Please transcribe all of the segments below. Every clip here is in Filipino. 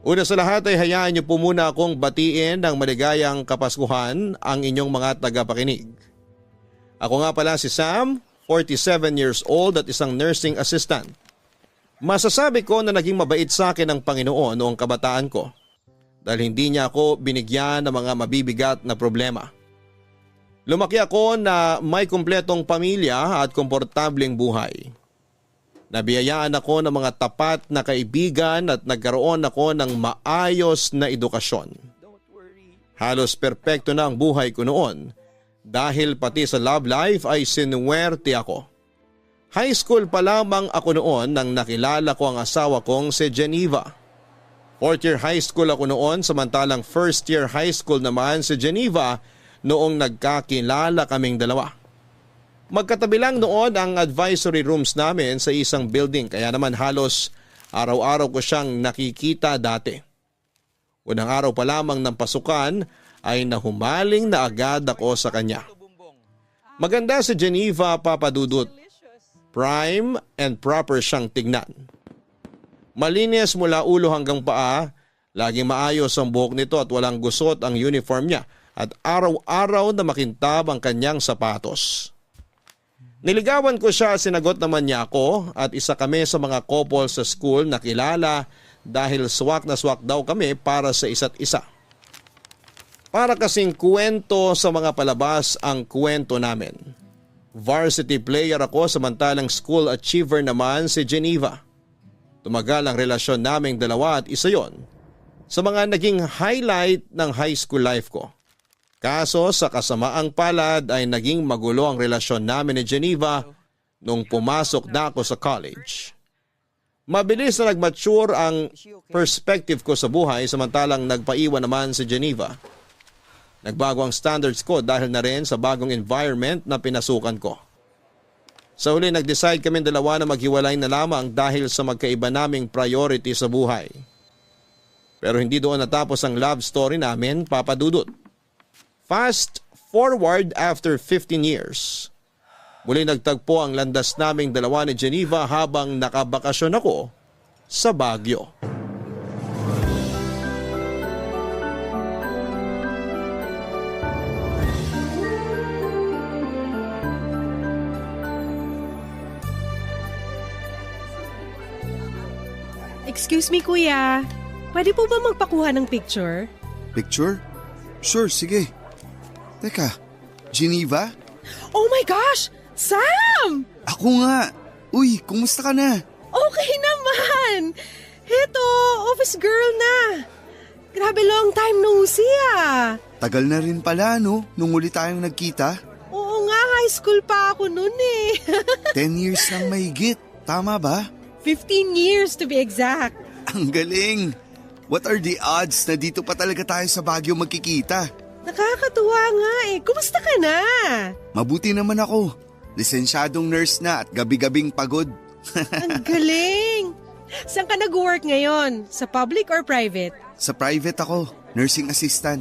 Una sa lahat ay hayaan niyo po muna akong batiin ng maligayang Kapaskuhan ang inyong mga tagapakinig. Ako nga pala si Sam, 47 years old at isang nursing assistant. Masasabi ko na naging mabait sa akin ng Panginoon noong kabataan ko dahil hindi niya ako binigyan ng mga mabibigat na problema. Lumaki ako na may kumpletong pamilya at komportableng buhay. Nabiyayaan ako ng mga tapat na kaibigan at nagkaroon ako ng maayos na edukasyon. Halos perpekto na ang buhay ko noon dahil pati sa love life ay sinuwerte ako. High school pa lamang ako noon nang nakilala ko ang asawa kong si Geneva. Fourth year high school ako noon samantalang first year high school naman si Geneva noong nagkakilala kaming dalawa. Magkatabi lang noon ang advisory rooms namin sa isang building kaya naman halos araw-araw ko siyang nakikita dati. Unang araw pa lamang ng pasukan ay nahumaling na agad ako sa kanya. Maganda si Geneva, Papa Dudut. Prime and proper siyang tignan. Malinis mula ulo hanggang paa, laging maayos ang buhok nito at walang gusot ang uniform niya at araw-araw na makintab ang kanyang sapatos. Niligawan ko siya, sinagot naman niya ako at isa kami sa mga couple sa school na kilala dahil swak na swak daw kami para sa isa't isa. Para kasing kwento sa mga palabas ang kwento namin. Varsity player ako samantalang school achiever naman si Geneva. Tumagal ang relasyon naming dalawa at isa yon sa mga naging highlight ng high school life ko. Kaso sa kasamaang palad ay naging magulo ang relasyon namin ni Geneva nung pumasok na ako sa college. Mabilis na nag-mature ang perspective ko sa buhay samantalang nagpaiwan naman si Geneva. Nagbago ang standards ko dahil na rin sa bagong environment na pinasukan ko. Sa huli nag-decide kami dalawa na maghiwalay na lamang dahil sa magkaiba naming priority sa buhay. Pero hindi doon natapos ang love story namin, Papa Dudut. Fast forward after 15 years. Muli nagtagpo ang landas naming dalawa ni Geneva habang nakabakasyon ako sa Baguio. Excuse me, kuya. Pwede po ba magpakuha ng picture? Picture? Sure, sige. Teka, Geneva? Oh my gosh! Sam! Ako nga! Uy, kumusta ka na? Okay naman! Heto, office girl na. Grabe, long time no see ah. Tagal na rin pala, no? Nung uli tayong nagkita. Oo nga, high school pa ako noon eh. 10 years nang mahigit. Tama ba? 15 years to be exact. Ang galing! What are the odds na dito pa talaga tayo sa Baguio magkikita? Nakakatuwa nga eh. Kumusta ka na? Mabuti naman ako. Lisensyadong nurse na at gabi-gabing pagod. Ang galing! Saan ka nag-work ngayon? Sa public or private? Sa private ako, nursing assistant.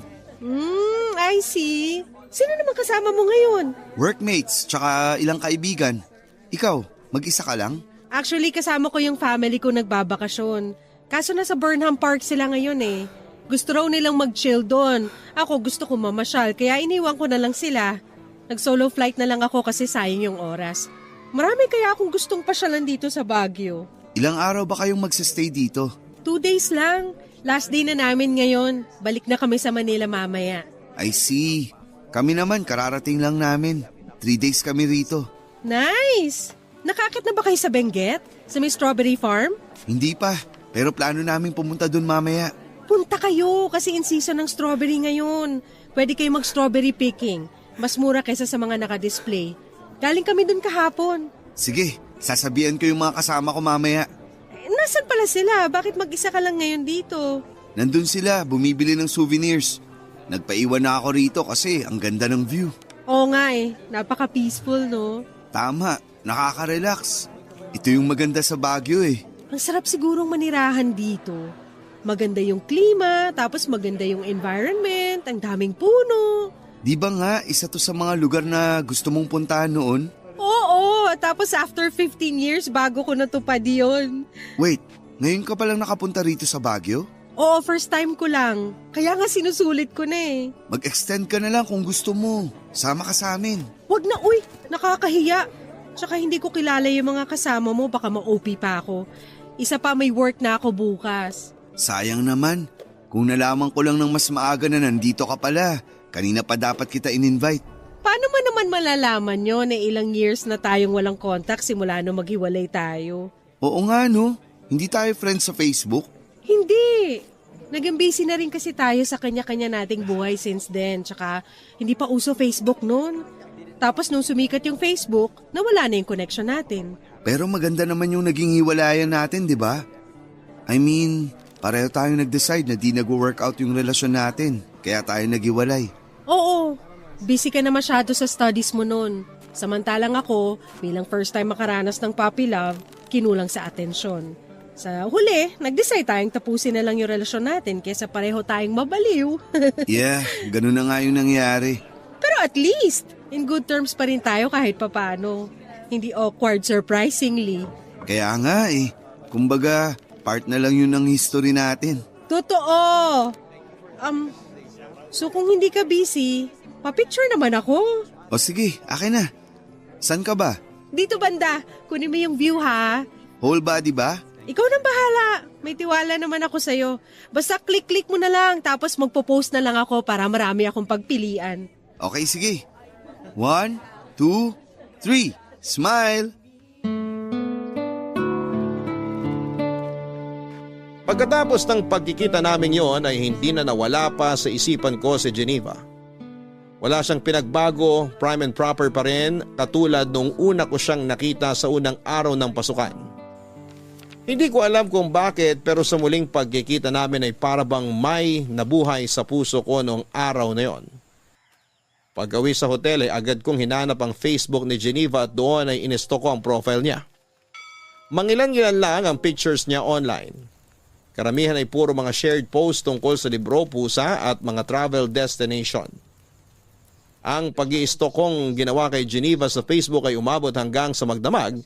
I see. Sino naman kasama mo ngayon? Workmates, tsaka ilang kaibigan. Ikaw, mag-isa ka lang? Actually, kasama ko yung family ko nagbabakasyon. Kaso nasa Burnham Park sila ngayon eh. Gusto raw nilang mag-chill doon. Ako gusto ko mamasyal kaya iniwan ko na lang sila. Nag-solo flight na lang ako kasi sayang yung oras. Marami kaya akong gustong pasyalan dito sa Baguio. Ilang araw ba kayong magsistay dito? 2 days lang. Last day na namin ngayon. Balik na kami sa Manila mamaya. I see. Kami naman kararating lang namin. 3 days kami rito. Nice! Nakakit na ba kayo sa Benguet? Sa may strawberry farm? Hindi pa, pero plano namin pumunta dun mamaya. Punta kayo kasi in season ng strawberry ngayon. Pwede kayo mag-strawberry picking. Mas mura kaysa sa mga naka-display. Galing kami dun kahapon. Sige, sasabihan ko yung mga kasama ko mamaya. Nasaan pala sila? Bakit mag-isa ka lang ngayon dito? Nandun sila, bumibili ng souvenirs. Nagpaiwan na ako rito kasi ang ganda ng view. Oo nga eh, napaka-peaceful no? Tama, nakaka-relax. Ito yung maganda sa Baguio eh. Ang sarap sigurong manirahan dito. Maganda yung klima, tapos maganda yung environment, ang daming puno. Di ba nga isa to sa mga lugar na gusto mong puntahan noon? Oo, tapos after 15 years bago ko natupad yun. Wait, ngayon ka palang nakapunta rito sa Baguio? Oo, first time ko lang. Kaya nga sinusulit ko na eh. Mag-extend ka na lang kung gusto mo. Sama ka sa amin. Wag na, uy, nakakahiya. Tsaka hindi ko kilala yung mga kasama mo, baka ma-OP pa ako. Isa pa, may work na ako bukas. Sayang naman. Kung nalaman ko lang ng mas maaga na nandito ka pala, kanina pa dapat kita in-invite. Paano mo naman malalaman yun na ilang years na tayong walang contact simula nung maghiwalay tayo? Oo nga no, hindi tayo friends sa Facebook. Hindi. Naging busy na rin kasi tayo sa kanya-kanya nating buhay since then. Tsaka hindi pa uso Facebook noon. Tapos nung sumikat yung Facebook, nawala na yung connection natin. Pero maganda naman yung naging hiwalayan natin, di ba? I mean, pareho tayo nag-decide na di nag-workout yung relasyon natin. Kaya tayo naghiwalay. Oo, busy ka na masyado sa studies mo noon. Samantalang ako, bilang first time makaranas ng puppy love, kinulang sa atensyon. Sa huli, nag-decide tayong tapusin na lang yung relasyon natin kaysa pareho tayong mabaliw. Yeah, ganun na nga yung nangyari. Pero at least, in good terms pa rin tayo kahit papano. Hindi awkward surprisingly. Kaya nga eh, kumbaga part na lang yun ng history natin. Totoo! So kung hindi ka busy, pa-picture naman ako. O sige, akin na. San ka ba? Dito banda, kunin mo yung view ha. Whole body ba? Ikaw nang bahala. May tiwala naman ako sa'yo. Basta click-click mo na lang tapos magpo-post na lang ako para marami akong pagpilian. Okay, sige. 1, 2, 3. Smile! Pagkatapos ng pagkikita namin yon ay hindi na nawala pa sa isipan ko si Geneva. Wala siyang pinagbago, prime and proper pa rin katulad nung una ko siyang nakita sa unang araw ng pasukan. Hindi ko alam kung bakit pero sa muling pagkikita namin ay parabang may nabuhay sa puso ko noong araw na yon. Pag-uwi sa hotel ay agad kong hinanap ang Facebook ni Geneva at doon ay inisto ko ang profile niya. Mangilan-ilan lang ang pictures niya online. Karamihan ay puro mga shared posts tungkol sa libro, pusa at mga travel destination. Ang pag-i-stalk kong ginawa kay Geneva sa Facebook ay umabot hanggang sa magdamag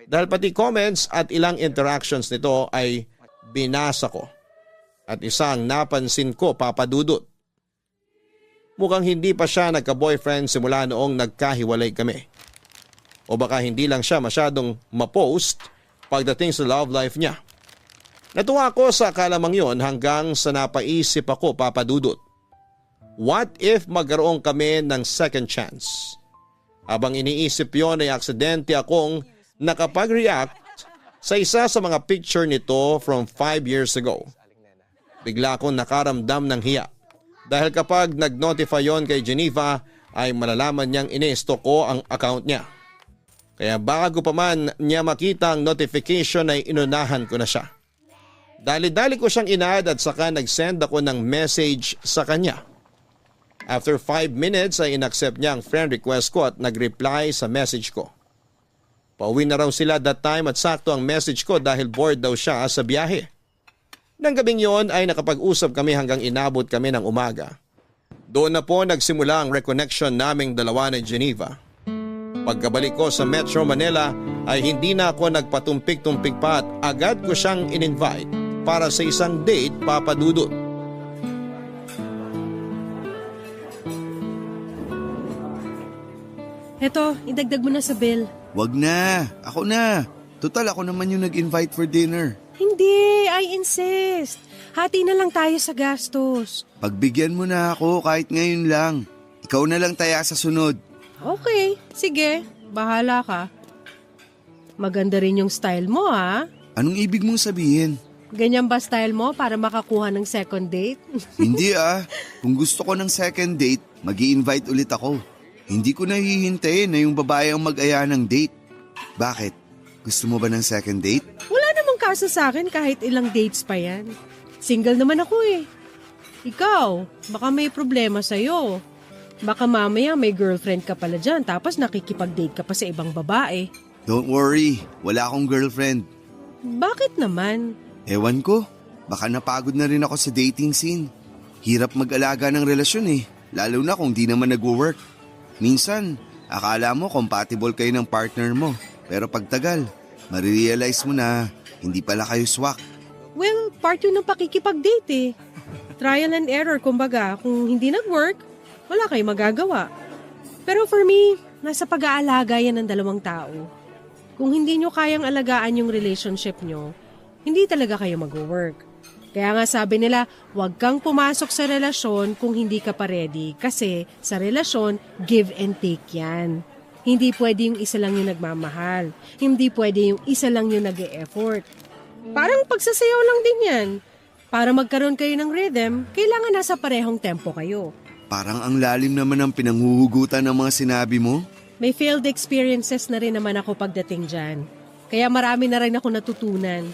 dahil pati comments at ilang interactions nito ay binasa ko. At isang napansin ko, Papa Dudut. Mukhang hindi pa siya nagka-boyfriend simula noong nagkahiwalay kami. O baka hindi lang siya masyadong ma-post pagdating sa love life niya. Natuwa ako sa kalamang yon hanggang sa napaisip ako, Papa Dudut. What if magkaroon kami ng second chance? Habang iniisip yon ay aksidente akong nakapag-react sa isa sa mga picture nito from 5 years ago. Bigla akong nakaramdam ng hiya. Dahil kapag nag-notify yon kay Geneva ay malalaman niyang inistok ko ang account niya. Kaya bago pa man niya makita ang notification ay inunahan ko na siya. Dali-dali ko siyang inad at saka nag-send ako ng message sa kanya. After 5 minutes ay inaccept niya ang friend request ko at nag-reply sa message ko. Pauwi na raw sila that time at sakto ang message ko dahil bored daw siya sa biyahe. Nang gabing yon ay nakapag-usap kami hanggang inabot kami ng umaga. Doon na po nagsimula ang reconnection naming dalawa ni Geneva. Pagkabalik ko sa Metro Manila ay hindi na ako nagpatumpik-tumpik pa at agad ko siyang in-invite para sa isang date, Papa Dudut. Eto, idagdag mo na sa bill. Wag na, ako na. Total ako naman yung nag-invite for dinner. Hindi, I insist. Hati na lang tayo sa gastos. Pagbigyan mo na ako kahit ngayon lang. Ikaw na lang taya sa sunod. Okay, sige. Bahala ka. Maganda rin yung style mo, ha? Anong ibig mong sabihin? Ganyan ba style mo para makakuha ng second date? Hindi ah. Kung gusto ko ng second date, mag-i-invite ulit ako. Hindi ko nahihintayin na yung babae ang mag-aya ng date. Bakit? Gusto mo ba ng second date? Wala namang kaso sa akin kahit ilang dates pa yan. Single naman ako eh. Ikaw, baka may problema sa'yo. Baka mamaya may girlfriend ka pala dyan tapos nakikipag-date ka pa sa ibang babae. Don't worry, wala akong girlfriend. Bakit naman? Ewan ko, baka napagod na rin ako sa dating scene. Hirap mag-alaga ng relasyon eh, lalo na kung di naman nag-work. Minsan, akala mo compatible kayo ng partner mo. Pero pagtagal, marirealize mo na hindi pala kayo swak. Well, part yun ng pakikipag-date eh. Trial and error, kumbaga. Kung hindi nag-work, wala kayong magagawa. Pero for me, nasa pag-aalaga yan ng dalawang tao. Kung hindi nyo kayang alagaan yung relationship nyo, hindi talaga kayo mag-work. Kaya nga sabi nila, huwag kang pumasok sa relasyon kung hindi ka pa ready. Kasi sa relasyon, give and take yan. Hindi pwede yung isa lang yung nagmamahal. Hindi pwede yung isa lang yung nag-e-effort. Parang pagsasayaw lang din yan. Para magkaroon kayo ng rhythm, kailangan nasa parehong tempo kayo. Parang ang lalim naman ng pinanghuhugutan ng mga sinabi mo. May failed experiences na rin naman ako pagdating dyan. Kaya marami na rin ako natutunan.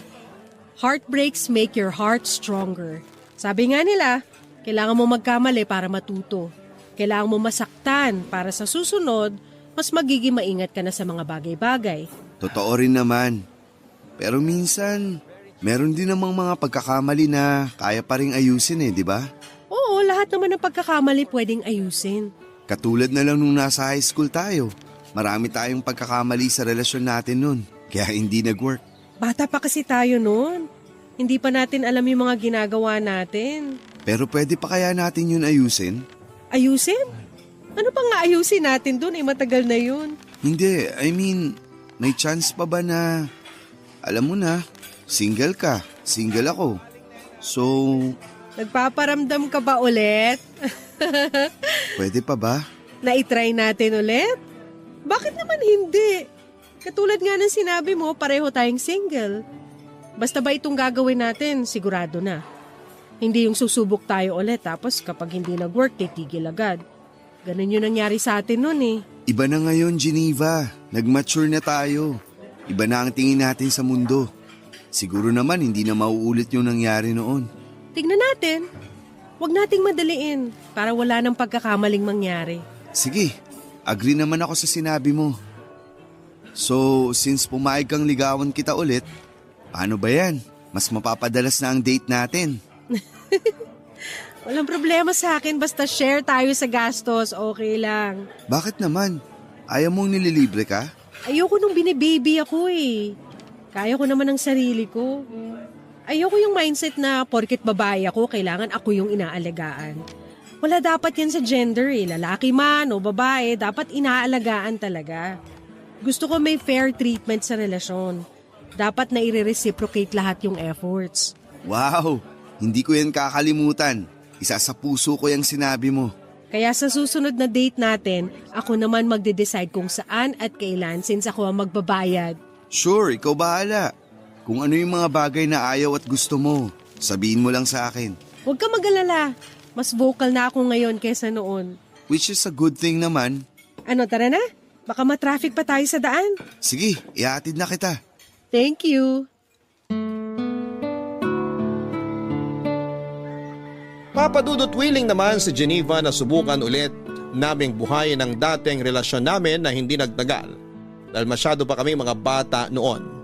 Heartbreaks make your heart stronger. Sabi nga nila, kailangan mo magkamali para matuto. Kailangan mo masaktan para sa susunod, mas magiging maingat ka na sa mga bagay-bagay. Totoo rin naman. Pero minsan, meron din namang mga pagkakamali na kaya pa ring ayusin di ba? Oo, lahat naman ng pagkakamali pwedeng ayusin. Katulad na lang nung nasa high school tayo. Marami tayong pagkakamali sa relasyon natin nun, kaya hindi nag-work. Bata pa kasi tayo noon. Hindi pa natin alam yung mga ginagawa natin. Pero pwede pa kaya natin yun ayusin? Ayusin? Ano pa nga ayusin natin dun? Matagal na yun. Hindi, I mean, may chance pa ba na, alam mo na, single ka, single ako. So, Nagpaparamdam ka ba ulit? pwede pa ba? Na-try natin ulit? Bakit naman hindi? Katulad nga ng sinabi mo, pareho tayong single. Basta ba itong gagawin natin, sigurado na. Hindi yung susubok tayo ulit tapos kapag hindi nag-work, titigil agad. Ganun yung nangyari sa atin nun eh. Iba na ngayon, Geneva. Nag-mature na tayo. Iba na ang tingin natin sa mundo. Siguro naman hindi na mauulit yung nangyari noon. Tignan natin. Huwag nating madaliin para wala nang pagkakamaling mangyari. Sige, agree naman ako sa sinabi mo. So, since pumayag kang ligawan kita ulit, paano ba yan? Mas mapapadalas na ang date natin. Walang problema sa akin basta share tayo sa gastos, okay lang. Bakit naman? Ayaw mong nililibre ka? Ayoko nung binibaby ako eh. Kaya ko naman ang sarili ko. Ayoko yung mindset na porket babae ako, kailangan ako yung inaalagaan. Wala dapat yan sa gender eh. Lalaki man o babae, dapat inaalagaan talaga. Gusto ko may fair treatment sa relasyon. Dapat na i-reciprocate lahat yung efforts. Wow! Hindi ko yan kakalimutan. Isa sa puso ko yung sinabi mo. Kaya sa susunod na date natin, ako naman magde-decide kung saan at kailan since ako ang magbabayad. Sure, ikaw bahala. Kung ano yung mga bagay na ayaw at gusto mo, sabihin mo lang sa akin. Huwag ka mag-alala. Mas vocal na ako ngayon kaysa noon. Which is a good thing naman. Ano, tara na? Baka matraffic pa tayo sa daan. Sige, ihatid na kita. Thank you. Papadudot willing naman si Geneva na subukan ulit naming buhayin ang dating relasyon namin na hindi nagtagal dahil masyado pa kami mga bata noon.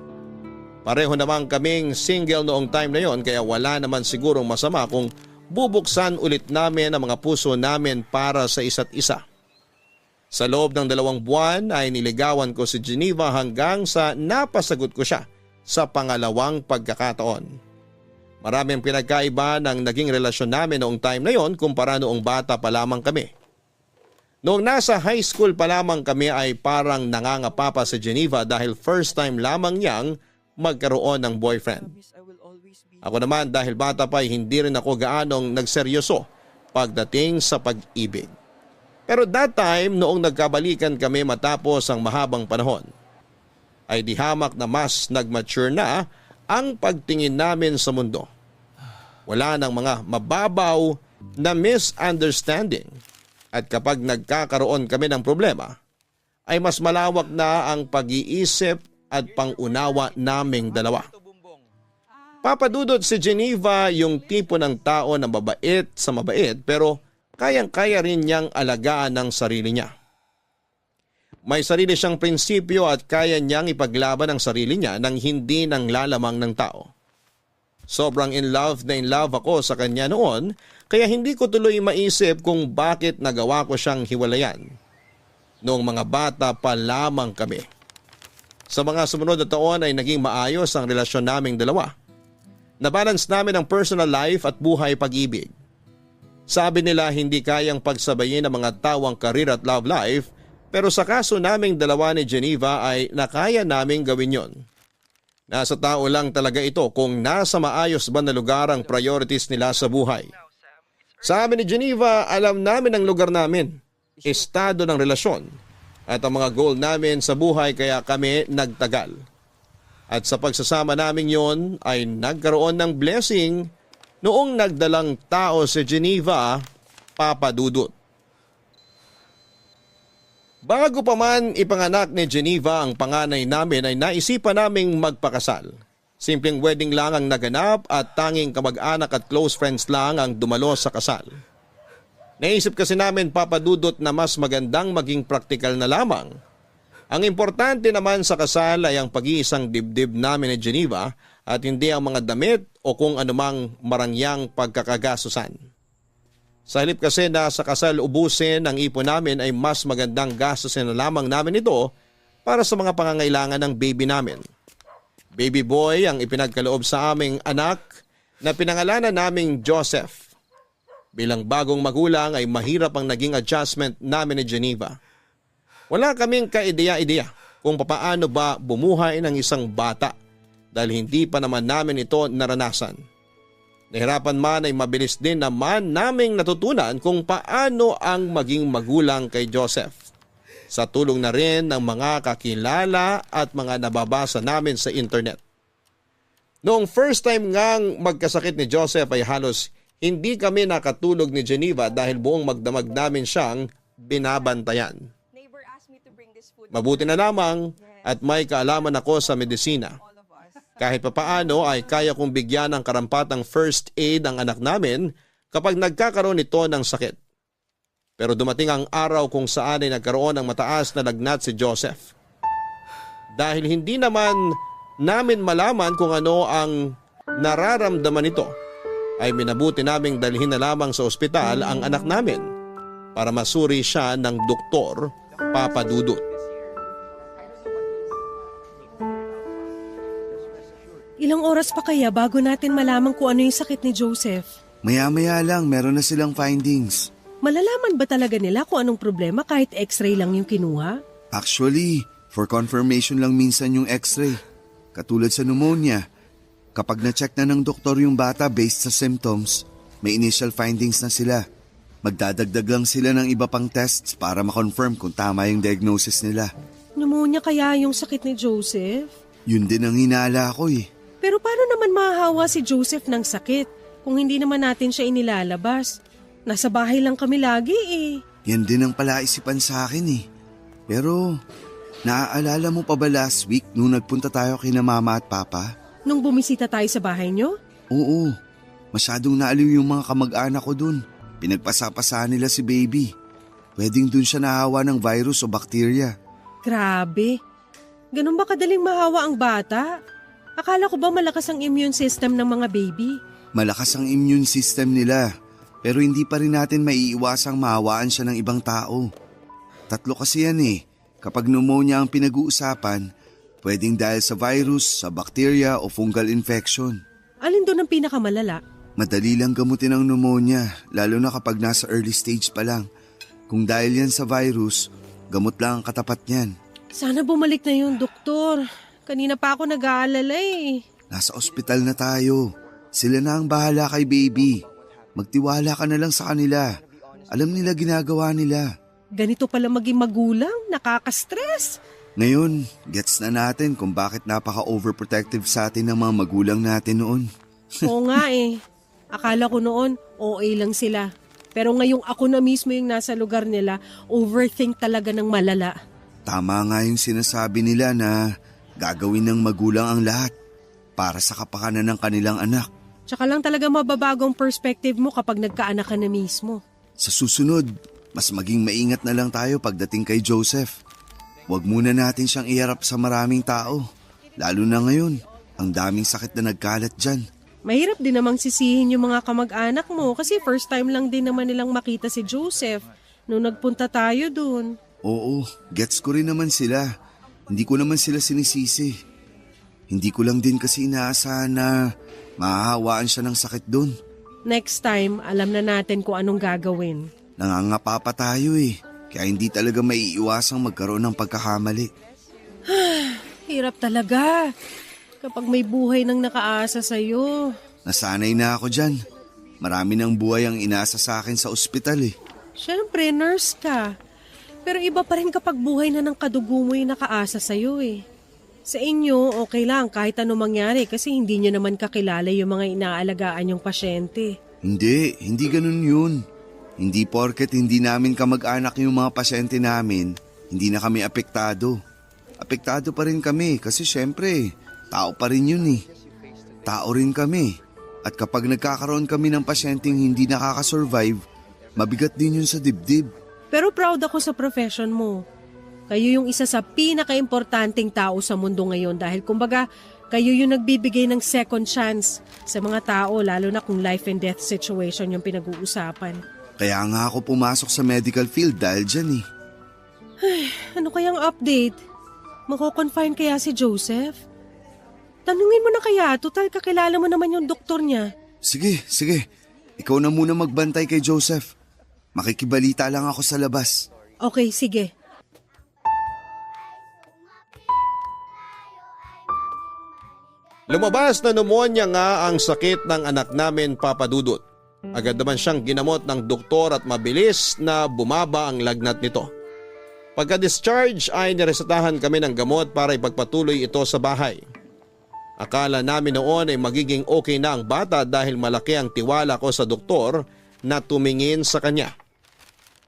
Pareho naman kaming single noong time na yon kaya wala naman sigurong masama kung bubuksan ulit namin ang mga puso namin para sa isa't isa. Sa loob ng 2 buwan ay niligawan ko si Geneva hanggang sa napasagot ko siya sa pangalawang pagkakataon. Maraming pinagkaiba ng naging relasyon namin noong time na yon kumpara noong bata pa lamang kami. Noong nasa high school pa lamang kami ay parang nangangapa pa si Geneva dahil first time lamang niyang magkaroon ng boyfriend. Ako naman dahil bata pa ay hindi rin ako gaanong nagseryoso pagdating sa pag-ibig. Pero that time noong nagkabalikan kami matapos ang mahabang panahon, ay di hamak na mas nag-mature na ang pagtingin namin sa mundo. Wala nang mga mababaw na misunderstanding at kapag nagkakaroon kami ng problema, ay mas malawak na ang pag-iisip at pangunawa naming dalawa. Papadudot si Geneva yung tipo ng tao na mabait sa mabait pero kayang-kaya rin niyang alagaan ng sarili niya. May sarili siyang prinsipyo at kaya niyang ipaglaban ang sarili niya nang hindi nang lalamang ng tao. Sobrang in love ako sa kanya noon kaya hindi ko tuloy maisip kung bakit nagawa ko siyang hiwalayan. Noong mga bata pa lamang kami. Sa mga sumunod na taon ay naging maayos ang relasyon naming dalawa. Nabalance namin ang personal life at buhay pag-ibig. Sabi nila hindi kayang pagsabayin ang mga tawang career at love life, pero sa kaso naming dalawa ni Geneva ay nakaya naming gawin yon. Nasa tao lang talaga ito kung nasa maayos ba na lugar ang priorities nila sa buhay. Sa amin ni Geneva, alam namin ang lugar namin, estado ng relasyon at ang mga goal namin sa buhay kaya kami nagtagal. At sa pagsasama namin yon ay nagkaroon ng blessing noong nagdalang tao si Geneva, Papa Dudut. Bago pa man ipanganak ni Geneva ang panganay namin ay naisipan naming magpakasal. Simpleng wedding lang ang naganap at tanging kamag-anak at close friends lang ang dumalo sa kasal. Naisip kasi namin, Papa Dudut, na mas magandang maging praktikal na lamang. Ang importante naman sa kasal ay ang pag-iisang dibdib namin ni Geneva at hindi ang mga damit o kung anumang marangyang pagkakagastusan. Sa halip kasi na sa kasal ubusin ang ipon namin ay mas magandang gastusin na lamang namin ito para sa mga pangangailangan ng baby namin. Baby boy ang ipinagkaloob sa aming anak na pinangalanan naming Joseph. Bilang bagong magulang ay mahirap ang naging adjustment namin ni Geneva. Wala kaming kaideya-ideya kung papaano ba bumuhay ng isang bata dahil hindi pa naman namin ito naranasan. Nahirapan man ay mabilis din naman naming natutunan kung paano ang maging magulang kay Joseph. Sa tulong na rin ng mga kakilala at mga nababasa namin sa internet. Noong first time ngang magkasakit ni Joseph ay halos hindi kami nakatulog ni Geneva dahil buong magdamag namin siyang binabantayan. Mabuti na lamang at may kaalaman ako sa medisina. Kahit papaano ay kaya kong bigyan ng karampatang first aid ang anak namin kapag nagkakaroon ito ng sakit. Pero dumating ang araw kung saan ay nagkaroon ng mataas na lagnat si Joseph. Dahil hindi naman namin malaman kung ano ang nararamdaman nito, ay minabuti naming dalhin na lamang sa ospital ang anak namin para masuri siya ng doktor, Papa Dudut. Ilang oras pa kaya bago natin malaman kung ano yung sakit ni Joseph? Maya-maya lang, meron na silang findings. Malalaman ba talaga nila kung anong problema kahit x-ray lang yung kinuha? Actually, for confirmation lang minsan yung x-ray. Katulad sa pneumonia, kapag na-check na ng doktor yung bata based sa symptoms, may initial findings na sila. Magdadagdag lang sila ng iba pang tests para makonfirm kung tama yung diagnosis nila. Pneumonia kaya yung sakit ni Joseph? Yun din ang hinala ko eh. Pero paano naman mahahawa si Joseph ng sakit kung hindi naman natin siya inilalabas? Nasa bahay lang kami lagi eh. Yan din ang palaisipan sa akin eh. Pero, naaalala mo pa ba last week nung nagpunta tayo kina mama at papa? Nung bumisita tayo sa bahay nyo? Oo, masyadong naaliw yung mga kamag-anak ko dun. Pinagpasapasaan nila si baby. Pwedeng dun siya nahawa ng virus o bakterya. Grabe. Ganun ba kadaling mahawa ang bata? Akala ko ba malakas ang immune system ng mga baby? Malakas ang immune system nila, pero hindi pa rin natin maiiwasang mahawaan siya ng ibang tao. 3 kasi yan eh. Kapag pneumonia ang pinag-uusapan, pwedeng dahil sa virus, sa bacteria o fungal infection. Alin doon ang pinakamalala? Madali lang gamutin ang pneumonia, lalo na kapag nasa early stage pa lang. Kung dahil yan sa virus, gamot lang ang katapat niyan. Sana bumalik na yung doktor. Kanina pa ako nag-aalala eh. Nasa ospital na tayo. Sila na ang bahala kay baby. Magtiwala ka na lang sa kanila. Alam nila ginagawa nila. Ganito pala maging magulang, nakaka-stress. Ngayon, gets na natin kung bakit napaka-overprotective sa atin ng mga magulang natin noon. Oo nga eh. Akala ko noon, OA lang sila. Pero ngayong ako na mismo yung nasa lugar nila, overthink talaga ng malala. Tama nga yung sinasabi nila na gagawin ng magulang ang lahat para sa kapakanan ng kanilang anak. Tsaka lang talaga mababagong perspective mo kapag nagkaanak ka na mismo. Sa susunod, mas maging maingat na lang tayo pagdating kay Joseph. Huwag muna natin siyang iharap sa maraming tao. Lalo na ngayon, ang daming sakit na nagkalat dyan. Mahirap din namang sisihin yung mga kamag-anak mo kasi first time lang din naman nilang makita si Joseph nung nagpunta tayo dun. Oo, gets ko rin naman sila. Hindi ko naman sila sinisisi. Hindi ko lang din kasi inaasahan na mahahawaan siya ng sakit doon. Next time, alam na natin kung anong gagawin. Nangangapa pa tayo kaya hindi talaga maiiwasang magkaroon ng pagkakamali. Hirap talaga kapag may buhay nang nakaasa sa'yo. Nasanay na ako dyan. Marami ng buhay ang inasa sa akin sa ospital Siyempre, nurse ka. Pero iba pa rin kapag buhay na ng kadugo mo yung nakaasa sa'yo Sa inyo, okay lang kahit ano mangyari kasi hindi nyo naman kakilala yung mga inaalagaan yung pasyente. Hindi ganun yun. Hindi porket hindi namin kamag-anak yung mga pasyente namin, hindi na kami apektado. Apektado pa rin kami kasi syempre, tao pa rin yun Tao rin kami. At kapag nagkakaroon kami ng pasyenteng hindi nakakasurvive, mabigat din yun sa dibdib. Pero proud ako sa profession mo. Kayo yung isa sa pinaka-importanting tao sa mundo ngayon dahil kumbaga kayo yung nagbibigay ng second chance sa mga tao lalo na kung life and death situation yung pinag-uusapan. Kaya nga ako pumasok sa medical field dahil dyan Ano kayang update? Mako-confine kaya si Joseph? Tanungin mo na kaya, total kakilala mo naman yung doktor niya. Sige. Ikaw na muna magbantay kay Joseph. Makikibalita lang ako sa labas. Okay, sige. Lumabas na pneumonia nga ang sakit ng anak namin, Papa Dudut. Agad naman siyang ginamot ng doktor at mabilis na bumaba ang lagnat nito. Pagka-discharge ay niresetahan kami ng gamot para ipagpatuloy ito sa bahay. Akala namin noon ay magiging okay na ang bata dahil malaki ang tiwala ko sa doktor na tumingin sa kanya.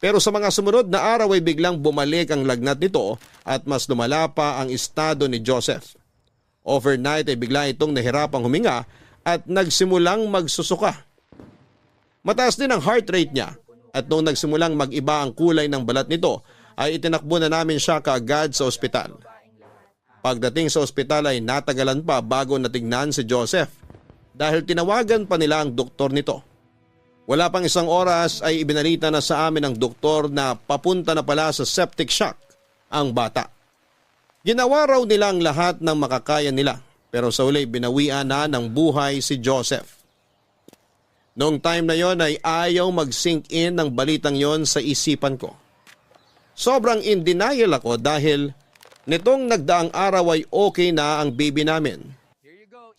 Pero sa mga sumunod na araw ay biglang bumalik ang lagnat nito at mas lumala pa ang estado ni Joseph. Overnight ay bigla itong nahirapang huminga at nagsimulang magsusuka. Mataas din ang heart rate niya at nung nagsimulang mag-iba ang kulay ng balat nito ay itinakbo na namin siya kaagad sa ospital. Pagdating sa ospital ay natagalan pa bago natignan si Joseph dahil tinawagan pa nila ang doktor nito. Wala pang isang oras ay ibinalita na sa amin ng doktor na papunta na pala sa septic shock ang bata. Ginawa raw nila ang lahat ng makakaya nila pero sa huli binawian na ng buhay si Joseph. Noong time na yon ay ayaw mag-sink in ng balitang yon sa isipan ko. Sobrang in denial ako dahil nitong nagdaang araw ay okay na ang baby namin.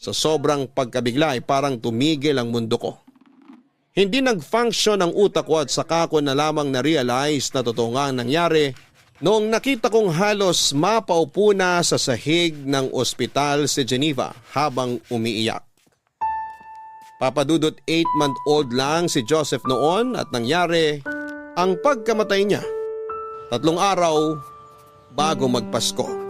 Sa sobrang pagkabigla ay parang tumigil ang mundo ko. Hindi nag-function ang utak ko at saka ko na lamang na-realize na totoo nga ang nangyari noong nakita kong halos mapaupo na sa sahig ng ospital si Geneva habang umiiyak. Papadudot 8-month-old lang si Joseph noon at nangyari ang pagkamatay niya 3 araw bago magpasko.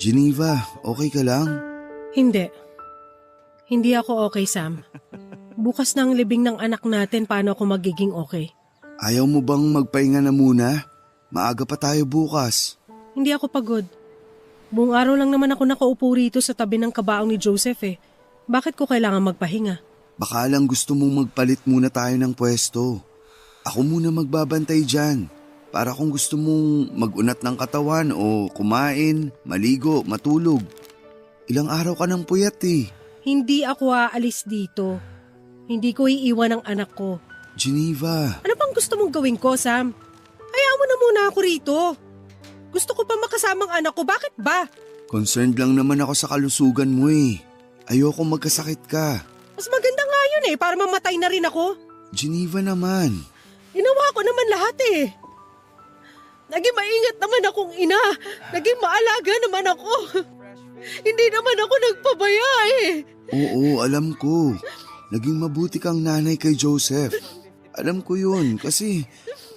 Geneva, okay ka lang? Hindi. Hindi ako okay, Sam. Bukas na ang libing ng anak natin, paano ako magiging okay? Ayaw mo bang magpahinga na muna? Maaga pa tayo bukas. Hindi ako pagod. Buong araw lang naman ako nakaupo rito sa tabi ng kabaong ni Joseph Bakit ko kailangan magpahinga? Baka lang gusto mong magpalit muna tayo ng pwesto. Ako muna magbabantay dyan. Para kung gusto mong mag-unat ng katawan o kumain, maligo, matulog. Ilang araw ka ng puyat Hindi ako aalis dito. Hindi ko iiwan ang anak ko. Geneva. Ano bang gusto mong gawin ko, Sam? Hayaan mo na muna ako rito. Gusto ko pa makasamang anak ko, bakit ba? Concerned lang naman ako sa kalusugan mo Ayoko magkasakit ka. Mas maganda nga yun para mamatay na rin ako. Geneva naman. Ginawa ko naman lahat Naging maingat naman akong ina. Naging maalaga naman ako. Hindi naman ako nagpabaya Oo, alam ko. Naging mabuti kang nanay kay Joseph. Alam ko yun kasi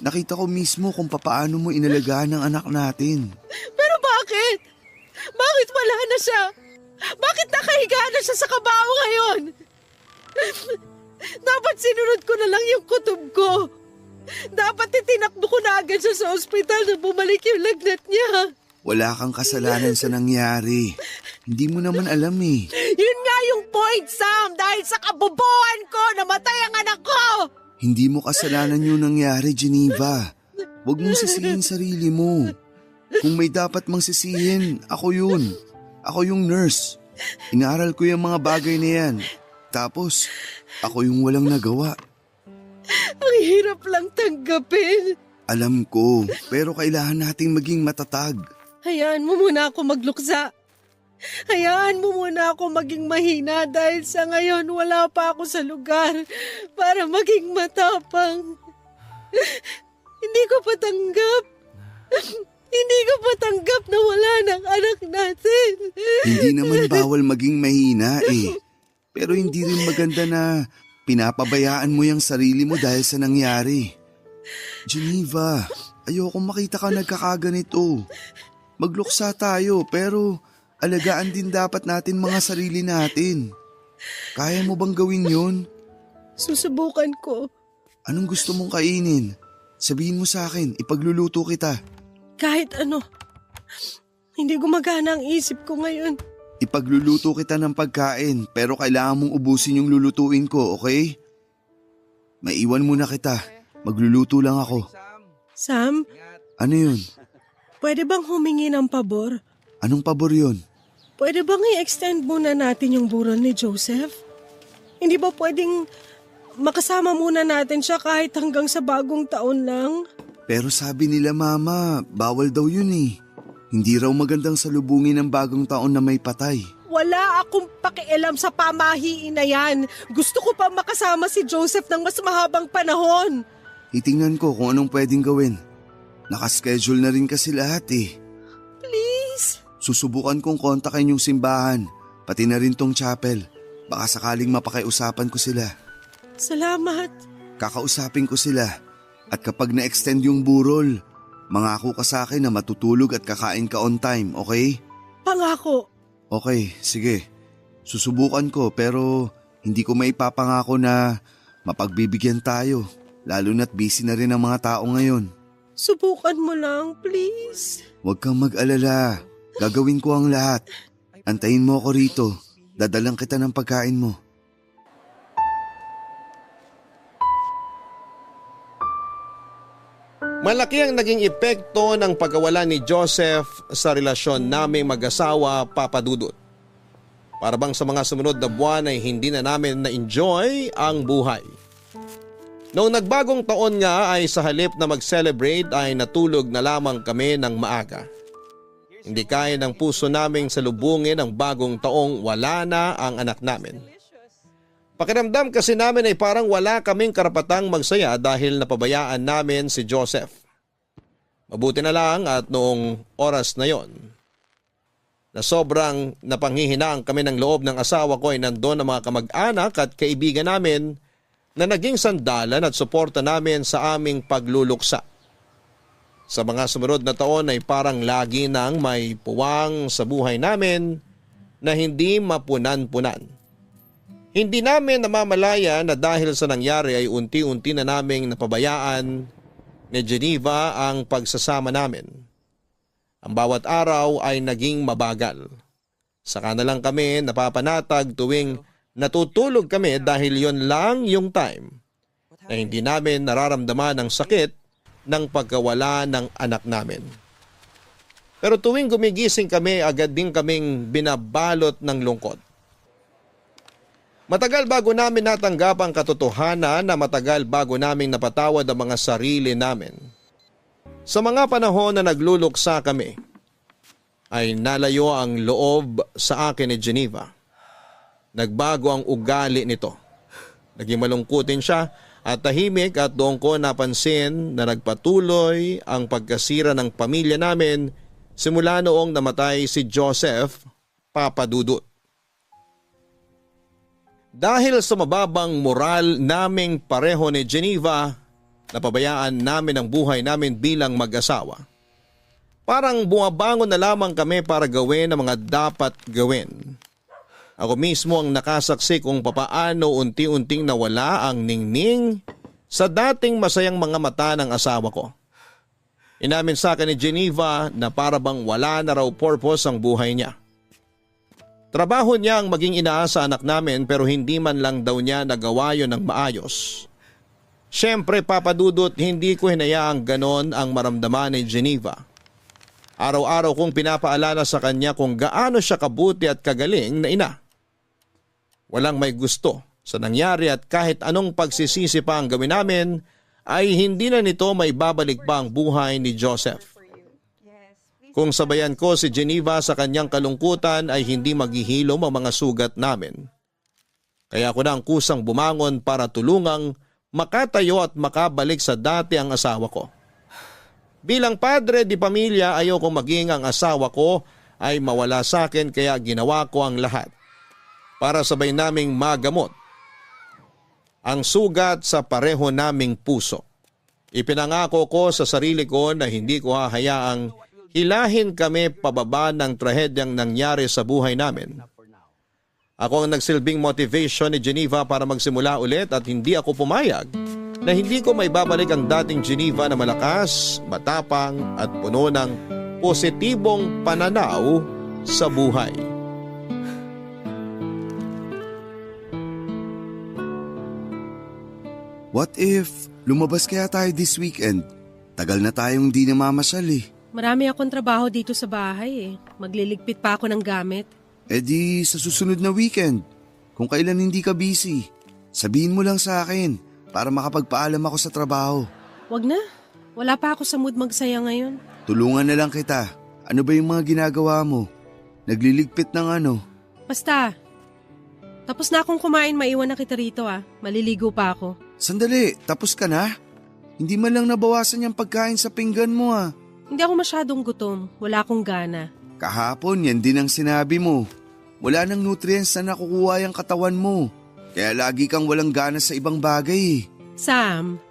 nakita ko mismo kung papaano mo inalagaan ang anak natin. Pero bakit? Bakit wala na siya? Bakit nakahiga na siya sa kabao ngayon? Dapat sinunod ko na lang yung kutob ko. Dapat itinakbo ko na agad siya sa ospital na bumalik yung lagnat niya. Wala kang kasalanan sa nangyari. Hindi mo naman alam Yun nga yung point, Sam. Dahil sa kabobohan ko, namatay ang anak Hindi mo kasalanan yung nangyari, Geneva. Huwag mong sisihin sarili mo. Kung may dapat mang sisihin, ako yun. Ako yung nurse. Inaaral ko yung mga bagay na yan. Tapos, ako yung walang nagawa. Ang hirap lang tanggapin. Alam ko, pero kailangan nating maging matatag. Hayaan mo muna ako magluksa. Hayaan mo muna ako maging mahina dahil sa ngayon wala pa ako sa lugar para maging matapang. Hindi ko pa tanggap. Hindi ko pa tanggap na wala ng anak natin. Hindi naman bawal maging mahina eh. Pero hindi rin maganda na pinapabayaan mo yung sarili mo dahil sa nangyari. Geneva, ayoko makita ka nagkakaganito. Magluksa tayo pero alagaan din dapat natin mga sarili natin. Kaya mo bang gawin yun? Susubukan ko. Anong gusto mong kainin? Sabihin mo sa akin, ipagluluto kita. Kahit ano. Hindi gumagana ang isip ko ngayon. Ipagluluto kita ng pagkain pero kailangan mong ubusin yung lulutuin ko, okay? Maiwan muna kita. Magluluto lang ako. Sam, Ano yun? pwede bang humingi ng pabor? Anong pabor yun? Pwede bang i-extend muna natin yung burol ni Joseph? Hindi ba pwedeng makasama muna natin siya kahit hanggang sa bagong taon lang? Pero sabi nila mama, bawal daw yun eh. Hindi raw magandang salubungin ng bagong taon na may patay. Wala akong pakialam sa pamahiin na yan. Gusto ko pa makasama si Joseph ng mas mahabang panahon. Titingnan ko kung anong pwedeng gawin. Nakaschedule na rin kasi lahat eh. Please? Susubukan kong kontakin yung simbahan, pati na rin tong chapel. Baka sakaling mapakiusapan ko sila. Salamat. Kakausapin ko sila. At kapag na-extend yung burol, mangako ka sa akin na matutulog at kakain ka on time, okay? Pangako. Okay, sige. Susubukan ko pero hindi ko maipapangako na mapagbibigyan tayo. Lalo na't busy na rin ang mga tao ngayon. Subukan mo lang, please. Huwag kang mag-alala. Gagawin ko ang lahat. Antayin mo ako rito. Dadalang kita ng pagkain mo. Malaki ang naging epekto ng pagkawala ni Joseph sa relasyon naming mag-asawa, Papa Dudut. Para bang sa mga sumunod na buwan ay hindi na namin na-enjoy ang buhay. Noong nagbagong taon nga ay sa halip na mag-celebrate ay natulog na lamang kami ng maaga. Hindi kaya ng puso naming salubungin ang bagong taong wala na ang anak namin. Pakiramdam kasi namin ay parang wala kaming karapatang magsaya dahil napabayaan namin si Joseph. Mabuti na lang at noong oras na yon, na sobrang napanghihinaan kami ng loob ng asawa ko ay nandoon ang mga kamag-anak at kaibigan namin na naging sandalan at suporta namin sa aming pagluluksa. Sa mga sumunod na taon ay parang lagi nang may puwang sa buhay namin na hindi mapunan-punan. Hindi namin namamalaya na dahil sa nangyari ay unti-unti na naming napabayaan ni Geneva ang pagsasama namin. Ang bawat araw ay naging mabagal. Saka na lang kami napapanatag tuwing natutulog kami dahil yon lang yung time na hindi namin nararamdaman ang sakit ng pagkawala ng anak namin. Pero tuwing gumigising kami, agad din kaming binabalot ng lungkot. Matagal bago namin natanggap ang katotohanan na matagal bago namin napatawad ang mga sarili namin. Sa mga panahon na nagluluksa kami, ay nalayo ang loob sa akin ni Geneva. Nagbago ang ugali nito. Naging malungkutin siya at tahimik at doon ko napansin na nagpatuloy ang pagkasira ng pamilya namin simula noong namatay si Joseph, Papa Dudut. Dahil sa mababang moral naming pareho ni Geneva, napabayaan namin ang buhay namin bilang mag-asawa. Parang bumabangon na lamang kami para gawin ang mga dapat gawin. Ako mismo ang nakasaksi kung papaano unti-unting nawala ang ningning sa dating masayang mga mata ng asawa ko. Inamin sa akin ni Geneva na para bang wala na raw purpose ang buhay niya. Trabaho niya ang maging ina sa anak namin pero hindi man lang daw niya nagawa yon ng maayos. Siyempre papadudot, hindi ko hinayaang ganon ang maramdaman ni Geneva. Araw-araw kong pinapaalala sa kanya kung gaano siya kabuti at kagaling na ina. Walang may gusto sa nangyari at kahit anong pagsisisi pa ang gawin namin ay hindi na nito may babalik pa ang buhay ni Joseph. Kung sabayan ko si Geneva sa kanyang kalungkutan ay hindi maghihilom ang mga sugat namin. Kaya ako na ang kusang bumangon para tulungang makatayo at makabalik sa dati ang asawa ko. Bilang padre di pamilya, ayoko maging ang asawa ko ay mawala sa akin kaya ginawa ko ang lahat para sabay naming magamot ang sugat sa pareho naming puso. Ipinangako ko sa sarili ko na hindi ko hahayaang hilahin kami pababa ng trahedyang nangyari sa buhay namin. Ako ang nagsilbing motivation ni Geneva para magsimula ulit at hindi ako pumayag na hindi ko may babalik ang dating Geneva na malakas, matapang at puno ng positibong pananaw sa buhay. What if lumabas kaya tayo this weekend? Tagal na tayong di namamasyal eh. Marami akong trabaho dito sa bahay eh. Magliligpit pa ako ng gamit. E di sa susunod na weekend, kung kailan hindi ka busy, sabihin mo lang sa akin para makapagpaalam ako sa trabaho. Wag na. Wala pa ako sa mood magsaya ngayon. Tulungan na lang kita. Ano ba yung mga ginagawa mo? Nagliligpit ng ano? Basta. Tapos na akong kumain, maiwan na kita rito ah. Maliligo pa ako. Sandali, tapos ka na? Hindi man lang nabawasan yung pagkain sa pinggan mo ah. Hindi ako masyadong gutom. Wala akong gana. Kahapon yan din ang sinabi mo. Wala nang nutrients na nakukuha yung katawan mo. Kaya lagi kang walang gana sa ibang bagay. Sam,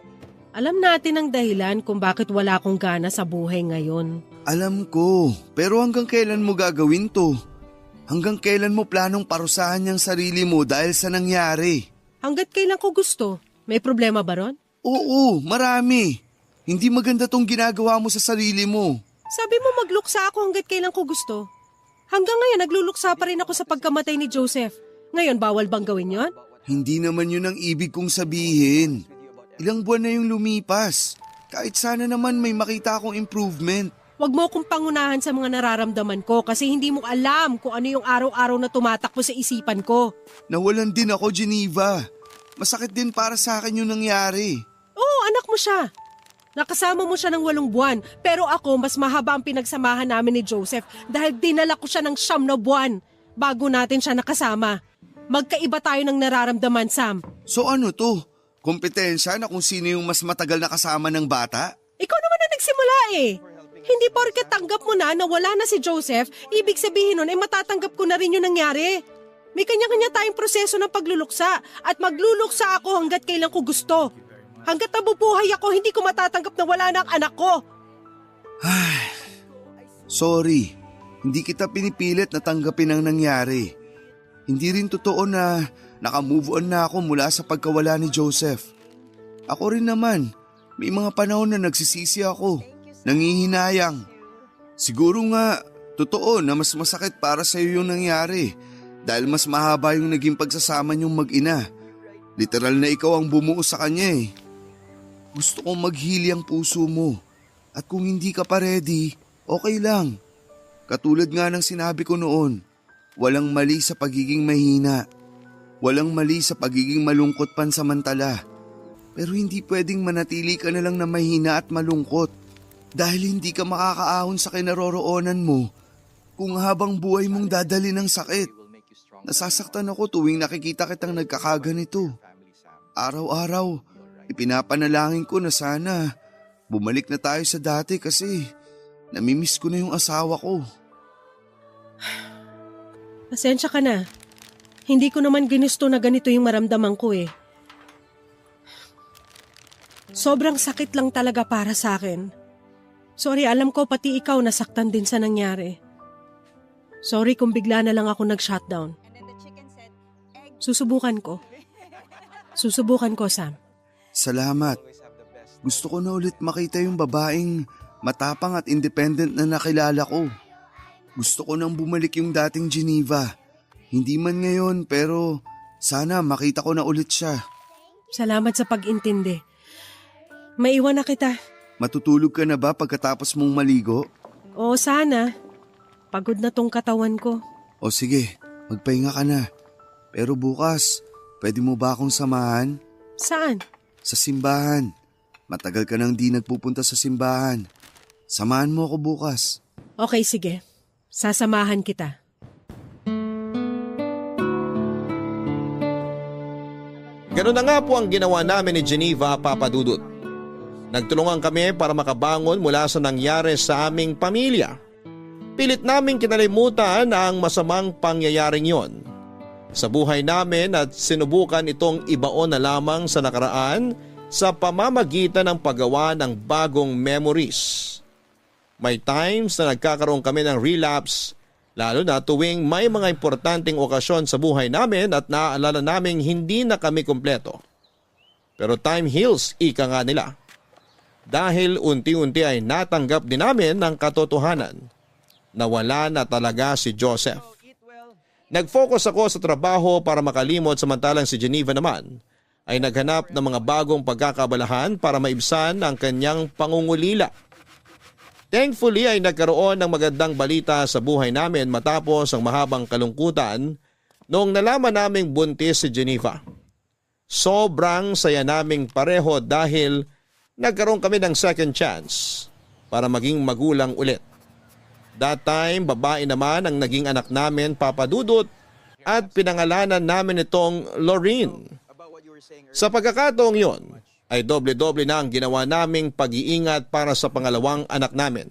alam natin ang dahilan kung bakit wala akong gana sa buhay ngayon. Alam ko, pero hanggang kailan mo gagawin to? Hanggang kailan mo planong parusahan yung sarili mo dahil sa nangyari? Hanggat kailan ko gusto. May problema ba ron? Oo, marami. Hindi maganda tong ginagawa mo sa sarili mo. Sabi mo magluksa ako hanggat kailan ko gusto. Hanggang ngayon nagluluksa pa rin ako sa pagkamatay ni Joseph. Ngayon bawal bang gawin yon? Hindi naman yun ang ibig kong sabihin. Ilang buwan na yung lumipas. Kahit sana naman may makita akong improvement. Huwag mo akong pangunahan sa mga nararamdaman ko kasi hindi mo alam kung ano yung araw-araw na tumatakbo sa isipan ko. Nawalan din ako, Geneva. Masakit din para sa akin yung nangyari. Oo, anak mo siya. Nakasama mo siya ng 8 buwan, pero ako mas mahaba ang pinagsamahan namin ni Joseph dahil dinala ko siya ng 9 na buwan bago natin siya nakasama. Magkaiba tayo ng nararamdaman, Sam. So ano to? Kompetensya na kung sino yung mas matagal na kasama ng bata? Ikaw naman na nagsimula eh. Hindi porket tanggap mo na wala na si Joseph, ibig sabihin nun ay matatanggap ko na rin yung nangyari. May kanya-kanya tayong proseso ng pagluluksa at magluluksa ako hanggat kailan ko gusto. Hanggat nabubuhay ako, hindi ko matatanggap na wala na ang anak ko. Sorry, hindi kita pinipilit na tanggapin ang nangyari. Hindi rin totoo na nakamove on na ako mula sa pagkawala ni Joseph. Ako rin naman, may mga panahon na nagsisisi ako, nangihinayang. Siguro nga, totoo na mas masakit para sa iyo yung nangyari dahil mas mahaba yung naging pagsasama niyong mag-ina. Literal na ikaw ang bumuo sa kanya eh. Gusto kong maghili ang puso mo at kung hindi ka pa ready, okay lang. Katulad nga ng sinabi ko noon, walang mali sa pagiging mahina. Walang mali sa pagiging malungkot pansamantala. Pero hindi pwedeng manatili ka na lang na mahina at malungkot dahil hindi ka makakaahon sa kinaroroonan mo kung habang buhay mong dadali ng sakit. Nasasaktan ako tuwing nakikita kitang nagkakaganito. Araw-araw, ipinapanalangin ko na sana bumalik na tayo sa dati kasi namimiss ko na yung asawa ko. Pasensya ka na. Hindi ko naman ginusto na ganito yung maramdaman ko eh. Sobrang sakit lang talaga para sa akin. Sorry, alam ko pati ikaw nasaktan din sa nangyari. Sorry kung bigla na lang ako nag-shutdown. Susubukan ko. Susubukan ko, Sam. Salamat. Gusto ko na ulit makita yung babaeng matapang at independent na nakilala ko. Gusto ko nang bumalik yung dating Geneva. Hindi man ngayon pero sana makita ko na ulit siya. Salamat sa pag-intindi. Maiwan na kita. Matutulog ka na ba pagkatapos mong maligo? Oo, sana. Pagod na tong katawan ko. O sige, magpahinga ka na. Pero bukas, pwede mo ba akong samahan? Saan? Sa simbahan. Matagal ka nang di nagpupunta sa simbahan. Samahan mo ako bukas. Okay, sige. Sasamahan kita. Ganun na nga po ang ginawa namin ni Geneva, Papa Dudut. Nagtulungan kami para makabangon mula sa nangyari sa aming pamilya. Pilit naming kinalimutan ang masamang pangyayaring yon sa buhay namin at sinubukan itong ibaon na lamang sa nakaraan sa pamamagitan ng paggawa ng bagong memories. May times na nagkakaroon kami ng relapse, lalo na tuwing may mga importanteng okasyon sa buhay namin at naaalala naming hindi na kami kumpleto. Pero time heals, ika nga nila. Dahil unti-unti ay natanggap din namin ng katotohanan na wala na talaga si Joseph. Nag-focus ako sa trabaho para makalimot, samantalang si Geneva naman ay naghanap ng mga bagong pagkakabalahan para maibsan ang kanyang pangungulila. Thankfully ay nagkaroon ng magandang balita sa buhay namin matapos ang mahabang kalungkutan noong nalaman naming buntis si Geneva. Sobrang saya naming pareho dahil nagkaroon kami ng second chance para maging magulang ulit. That time, babae naman ang naging anak namin, Papa Dudut, at pinangalanan namin itong Lorraine. Sa pagkakataong yon, ay doble-doble na ang ginawa naming pag-iingat para sa pangalawang anak namin.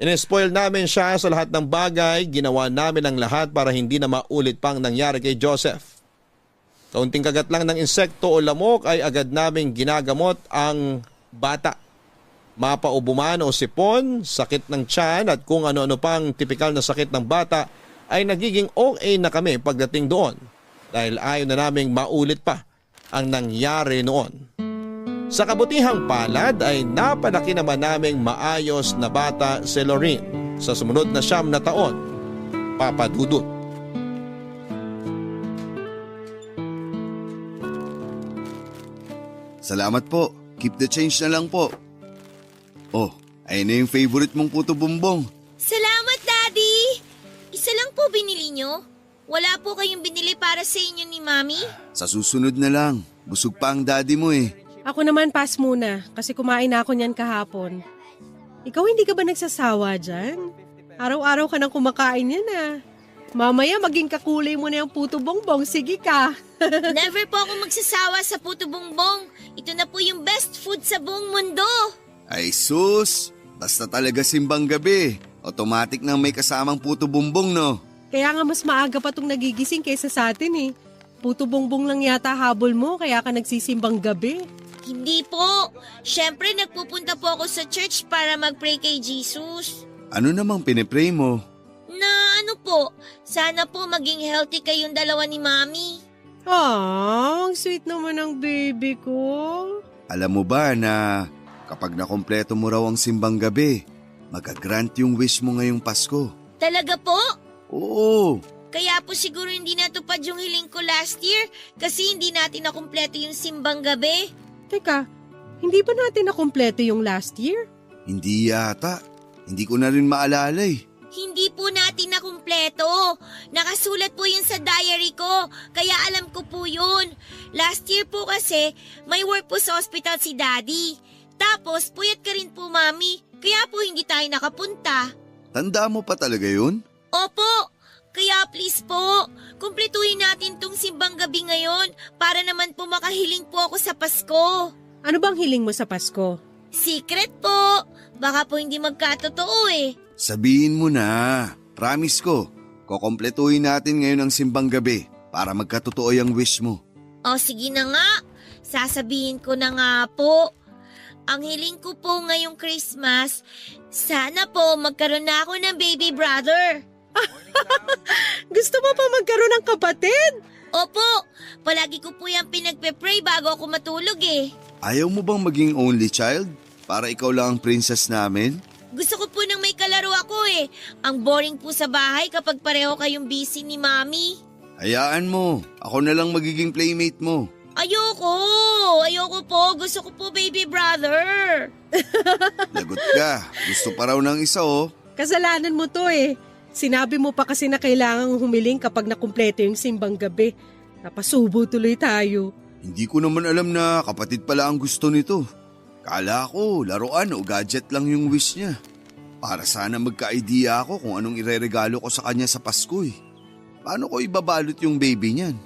Inespoil namin siya sa lahat ng bagay, ginawa namin ang lahat para hindi na maulit pang nangyari kay Joseph. Kaunting kagat lang ng insekto o lamok ay agad naming ginagamot ang bata. Mapaubo man o sipon, sakit ng tiyan at kung ano-ano pang tipikal na sakit ng bata ay nagiging okay na kami pagdating doon dahil ayaw na naming maulit pa ang nangyari noon. Sa kabutihang palad ay napalaki naman naming maayos na bata si Lorraine sa sumunod na 9 na taon, Papa Dudut. Salamat po. Keep the change na lang po. Oh, ayun na yung favorite mong puto bumbong. Salamat, Daddy! Isa lang po binili nyo? Wala po kayong binili para sa inyo ni Mami? Sa susunod na lang. Busog pa ang daddy mo eh. Ako naman pass muna kasi kumain na ako niyan kahapon. Ikaw hindi ka ba nagsasawa dyan? Araw-araw ka nang kumakain yan ah. Mamaya maging kakulay mo na yung puto bongbong. Sige ka. Never po ako magsasawa sa puto bongbong. Ito na po yung best food sa buong mundo. Ay sus, basta talaga simbang gabi. Automatic nang may kasamang puto bumbong no. Kaya nga mas maaga pa tong nagigising kaysa sa atin eh. Puto bongbong lang yata habol mo kaya ka nagsisimbang gabi. Hindi po. Siyempre nagpupunta po ako sa church para mag-pray kay Jesus. Ano namang pinipray mo? Na ano po, sana po maging healthy kayong dalawa ni Mami. Ah, ang sweet naman ng baby ko. Alam mo ba na kapag nakompleto mo raw ang simbang gabi, magagrant yung wish mo ngayong Pasko? Talaga po? Oo. Kaya po siguro hindi natupad yung hiling ko last year kasi hindi natin nakumpleto yung simbang gabi. Teka, hindi ba natin nakumpleto yung last year? Hindi yata. Hindi ko na rin maalala eh. Hindi po natin nakumpleto. Nakasulat po yun sa diary ko, kaya alam ko po yun. Last year po kasi, may work po sa hospital si Daddy. Tapos, puyat ka rin po, Mami. Kaya po hindi tayo nakapunta. Tanda mo pa talaga yun? Opo. Kaya please po, kumpletuhin natin tong simbang gabi ngayon para naman po makahiling po ako sa Pasko. Ano bang hiling mo sa Pasko? Secret po. Baka po hindi magkatotoo eh. Sabihin mo na. Promise ko, kukompletuhin natin ngayon ang simbang gabi para magkatotoo yung wish mo. O sige na nga, sasabihin ko na nga po. Ang hiling ko po ngayong Christmas, sana po magkaroon na ako ng baby brother. Gusto mo pa magkaroon ng kapatid? Opo, palagi ko po yung pinagpe-pray bago ako matulog eh. Ayaw mo bang maging only child? Para ikaw lang ang princess namin? Gusto ko po nang may kalaro ako eh. Ang boring po sa bahay kapag pareho kayong busy ni Mami. Hayaan mo, ako na lang magiging playmate mo. Ayoko Opo, gusto ko po baby brother. Lagot ka. Gusto pa raw ng isa oh. Kasalanan mo to eh. Sinabi mo pa kasi na kailangang humiling kapag nakumpleto yung simbang gabi. Napasubo tuloy tayo. Hindi ko naman alam na kapatid pala ang gusto nito. Kala ko laruan o gadget lang yung wish niya. Para sana magka-idea ako kung anong ireregalo ko sa kanya sa Pasko eh. Paano ko ibabalot yung baby niyan?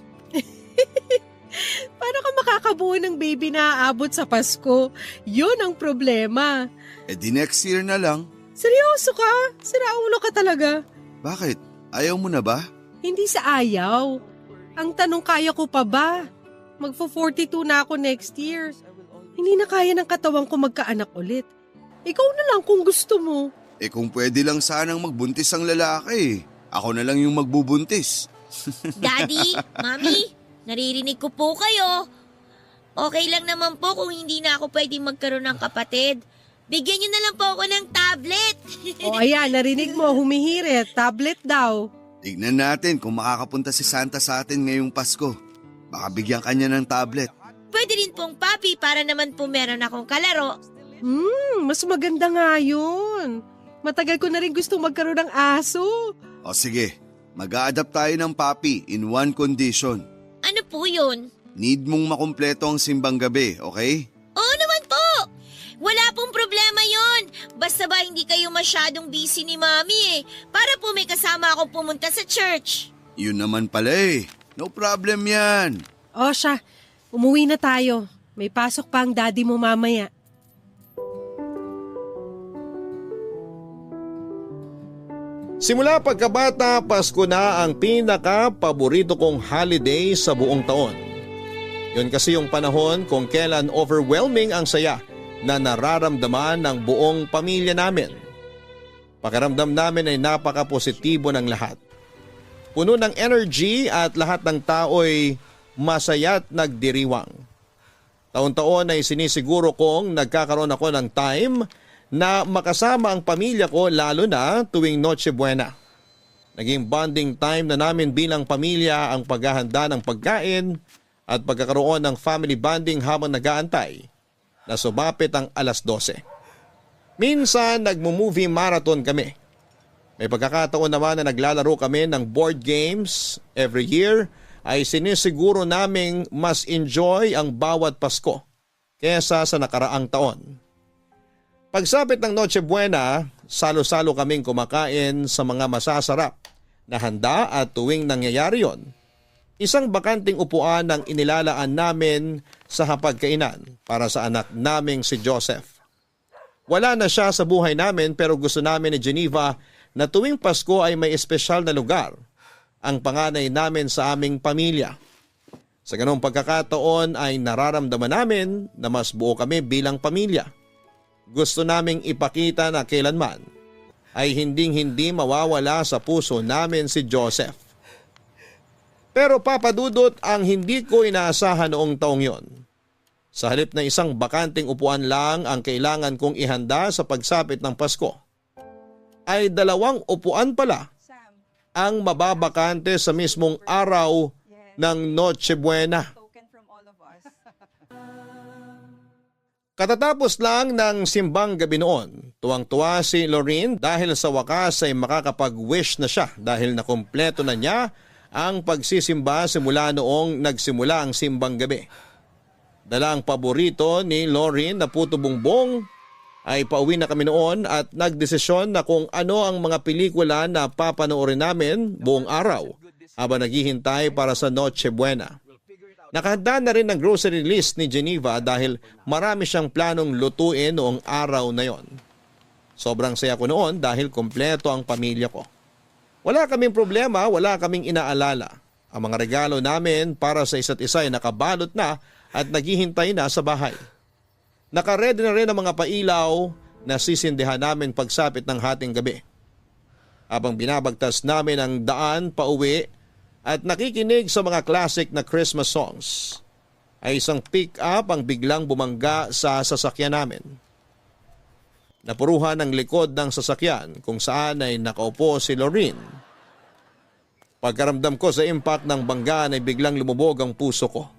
Paano ka makakabuo ng baby na aabot sa Pasko? Yun ang problema. Eh di next year na lang. Seryoso ka? Siraulo ka talaga. Bakit? Ayaw mo na ba? Hindi sa ayaw. Ang tanong, kaya ko pa ba? Magfo-42 na ako next year. Hindi na kaya ng katawan ko magkaanak ulit. Ikaw na lang kung gusto mo. Eh kung pwede lang sanang magbuntis ang lalaki. Ako na lang yung magbubuntis. Daddy, Mami, naririnig ko po kayo. Okay lang naman po kung hindi na ako pwedeng magkaroon ng kapatid. Bigyan niyo na lang po ako ng tablet. O ayan, narinig mo, humihirit. Tablet daw. Tignan natin kung makakapunta si Santa sa atin ngayong Pasko. Baka bigyan kanya ng tablet. Pwede rin pong papi para naman po meron akong kalaro. Mas maganda nga yun. Matagal ko na rin gusto magkaroon ng aso. O sige, mag-a-adapt tayo ng papi in one condition. Ano po yun? Need mong makumpleto ang simbang gabi, okay? Oo naman po! Wala pong problema yon. Basta ba hindi kayo masyadong busy ni Mami para po may kasama akong pumunta sa church. Yun naman pala eh. No problem yan. O siya, umuwi na tayo. May pasok pa ang daddy mo mamaya. Simula pagkabata, Pasko na ang pinaka-paborito kong holiday sa buong taon. Yun kasi yung panahon kung kailan overwhelming ang saya na nararamdaman ng buong pamilya namin. Pakiramdam namin ay napaka-positibo ng lahat. Puno ng energy at lahat ng tao'y masaya at nagdiriwang. Taon-taon ay sinisiguro kong nagkakaroon ako ng time na makasama ang pamilya ko lalo na tuwing Noche Buena. Naging bonding time na namin bilang pamilya ang paghahanda ng pagkain at pagkakaroon ng family bonding habang nag-aantay na sumapit ang alas 12. Minsan nagmo-movie marathon kami. May pagkakataon naman na naglalaro kami ng board games. Every year ay sinisiguro naming mas enjoy ang bawat Pasko kesa sa nakaraang taon. Pagsapit ng Noche Buena, salo-salo kaming kumakain sa mga masasarap na handa at tuwing nangyayari yon, isang bakanting upuan ang inilalaan namin sa hapagkainan para sa anak naming si Joseph. Wala na siya sa buhay namin pero gusto namin ni Geneva na tuwing Pasko ay may espesyal na lugar ang panganay namin sa aming pamilya. Sa ganong pagkakataon ay nararamdaman namin na mas buo kami bilang pamilya. Gusto naming ipakita na kailanman ay hinding-hindi mawawala sa puso namin si Joseph. Pero papadudot ang hindi ko inaasahan noong taong yon. Sa halip na isang bakanting upuan lang ang kailangan kong ihanda sa pagsapit ng Pasko, ay 2 upuan pala ang mababakante sa mismong araw ng Noche Buena. Katatapos lang ng simbang gabi noon, tuwang-tuwa si Lorraine dahil sa wakas ay makakapag-wish na siya dahil nakumpleto na niya ang pagsisimba simula noong nagsimula ang simbang gabi. Dala ang paborito ni Lorraine na puto bumbong ay pauwi na kami noon at nagdesisyon na kung ano ang mga pelikula na papanoorin namin buong araw habang naghihintay para sa Noche Buena. Nakahanda na rin ang grocery list ni Geneva dahil marami siyang planong lutuin noong araw na yon. Sobrang saya ko noon dahil kompleto ang pamilya ko. Wala kaming problema, wala kaming inaalala. Ang mga regalo namin para sa isa't isa ay nakabalot na at naghihintay na sa bahay. Nakaredy na rin ang mga pailaw na sisindihan namin pagsapit ng hating gabi. Habang binabagtas namin ang daan pauwi, at nakikinig sa mga classic na Christmas songs, ay isang pick-up ang biglang bumangga sa sasakyan namin. Napuruhan ang likod ng sasakyan kung saan ay nakaupo si Lorraine. Pagkaramdam ko sa impact ng banggaan ay biglang lumubog ang puso ko.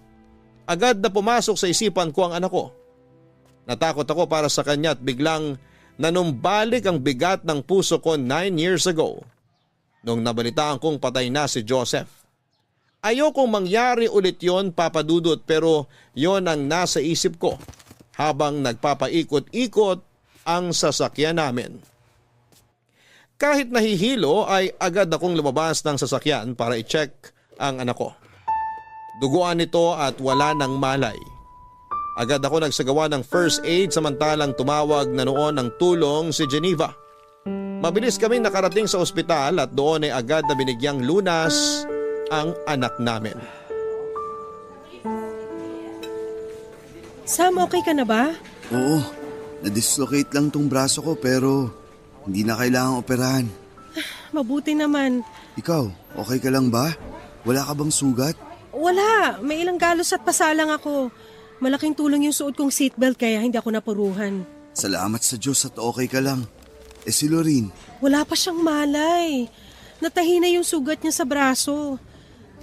Agad na pumasok sa isipan ko ang anak ko. Natakot ako para sa kanya at biglang nanumbalik ang bigat ng puso ko 9 years ago nung nabalitaan kong patay na si Joseph. Ayokong mangyari ulit yon, Papa Dudut, pero yon ang nasa isip ko habang nagpapaikot-ikot ang sasakyan namin. Kahit nahihilo ay agad akong lumabas ng sasakyan para i-check ang anak ko. Duguan nito at wala ng malay. Agad ako nagsagawa ng first aid samantalang tumawag na noon ng tulong si Geneva. Mabilis kaming nakarating sa ospital at doon ay agad na binigyang lunas ang anak namin. Sam, okay ka na ba? Oo, na-dislocate lang tong braso ko pero hindi na kailangang operahan. Mabuti naman. Ikaw, okay ka lang ba? Wala ka bang sugat? Wala, may ilang galos at pasalang ako. Malaking tulong yung suot kong seatbelt kaya hindi ako napuruhan. Salamat sa Diyos at okay ka lang. Si Lorene? Wala pa siyang malay. Natahi na yung sugat niya sa braso.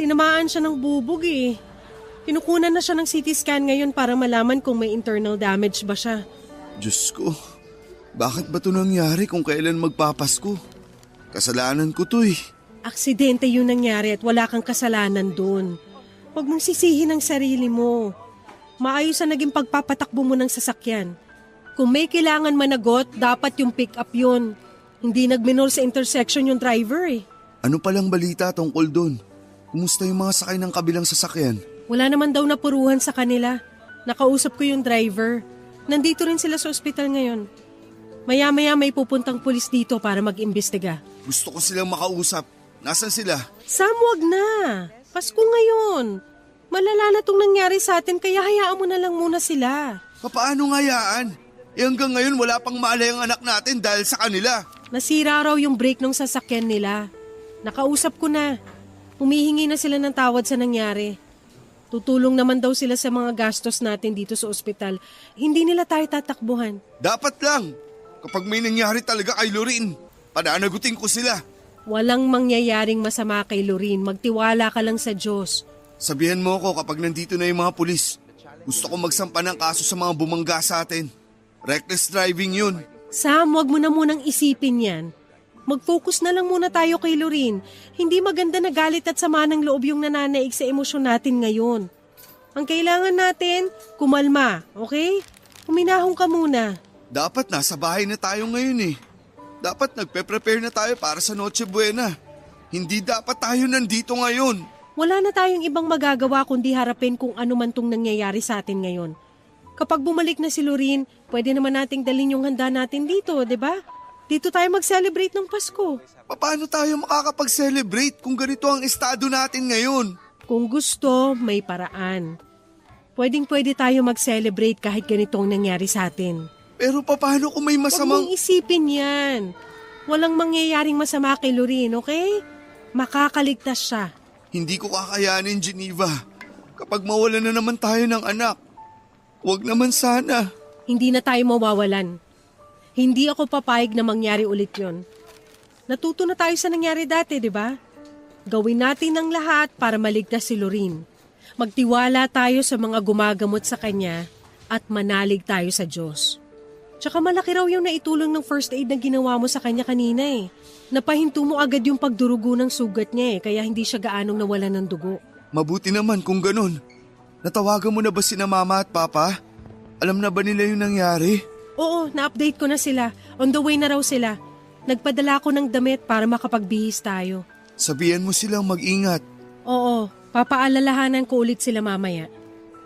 Tinamaan siya ng bubog eh. Kinukunan na siya ng CT scan ngayon para malaman kung may internal damage ba siya. Diyos ko, bakit ba ito nangyari kung kailan magpapasko? Kasalanan ko to eh. Aksidente yun nangyari at wala kang kasalanan doon. Huwag mong sisihin ang sarili mo. Maayos na naging pagpapatakbo mo ng sasakyan. Kung may kailangan managot, dapat yung pick up yun. Hindi nagminol sa intersection yung driver eh. Ano palang balita tungkol doon? Kumusta yung mga sakay ng kabilang sasakyan? Wala naman daw napuruhan sa kanila. Nakausap ko yung driver. Nandito rin sila sa ospital ngayon. Maya-maya may pupuntang pulis dito para mag-imbestiga. Gusto ko silang makausap. Nasaan sila? Sam, wag na. Pasko ngayon. Malala na tong nangyari sa atin kaya hayaan mo na lang muna sila. Paano ngayaan? Hanggang ngayon wala pang malay ang anak natin dahil sa kanila. Nasira raw yung brake ng sasakyan nila. Nakausap ko na. Humihingi na sila ng tawad sa nangyari. Tutulong naman daw sila sa mga gastos natin dito sa ospital. Hindi nila tayo tatakbuhan. Dapat lang. Kapag may nangyari talaga kay Lorene, pananagutin ko sila. Walang mangyayaring masama kay Lorene. Magtiwala ka lang sa Diyos. Sabihan mo ko kapag nandito na yung mga pulis. Gusto ko magsampa ng kaso sa mga bumangga sa atin. Reckless driving yun. Sam, wag mo na munang isipin yan. Mag-focus na lang muna tayo kay Lorene. Hindi maganda na galit at sama ng loob yung nananaig sa emosyon natin ngayon. Ang kailangan natin, kumalma, okay? Huminahon ka muna. Dapat nasa bahay na tayo ngayon eh. Dapat nagpe-prepare na tayo para sa Noche Buena. Hindi dapat tayo nandito ngayon. Wala na tayong ibang magagawa kundi harapin kung ano man tong nangyayari sa atin ngayon. Kapag bumalik na si Lorene, pwede naman nating dalhin yung handa natin dito, di ba? Dito tayo mag-celebrate ng Pasko. Paano tayo makakapag-celebrate kung ganito ang estado natin ngayon? Kung gusto, may paraan. Pwedeng-pwede tayo mag-celebrate kahit ganito ang nangyari sa atin. Pero paano kung may Huwag masamang... mong isipin yan. Walang mangyayaring masama kay Lorene, okay? Makakaligtas siya. Hindi ko kakayanin, Geneva. Kapag mawala na naman tayo ng anak. Huwag naman sana. Hindi na tayo mawawalan. Hindi ako papayag na mangyari ulit yon. Natuto na tayo sa nangyari dati, di ba? Gawin natin ang lahat para maligtas si Lorene. Magtiwala tayo sa mga gumagamot sa kanya at manalig tayo sa Diyos. Tsaka malaki raw yung naitulong ng first aid na ginawa mo sa kanya kanina eh. Napahinto mo agad yung pagdurugo ng sugat niya eh, kaya hindi siya gaanong nawalan ng dugo. Mabuti naman kung ganun. Natawagan mo na ba sina Mama at Papa? Alam na ba nila yung nangyari? Oo, na-update ko na sila. On the way na raw sila. Nagpadala ko ng damit para makapagbihis tayo. Sabihan mo silang mag-ingat. Oo, papaalalahanan ko ulit sila mamaya.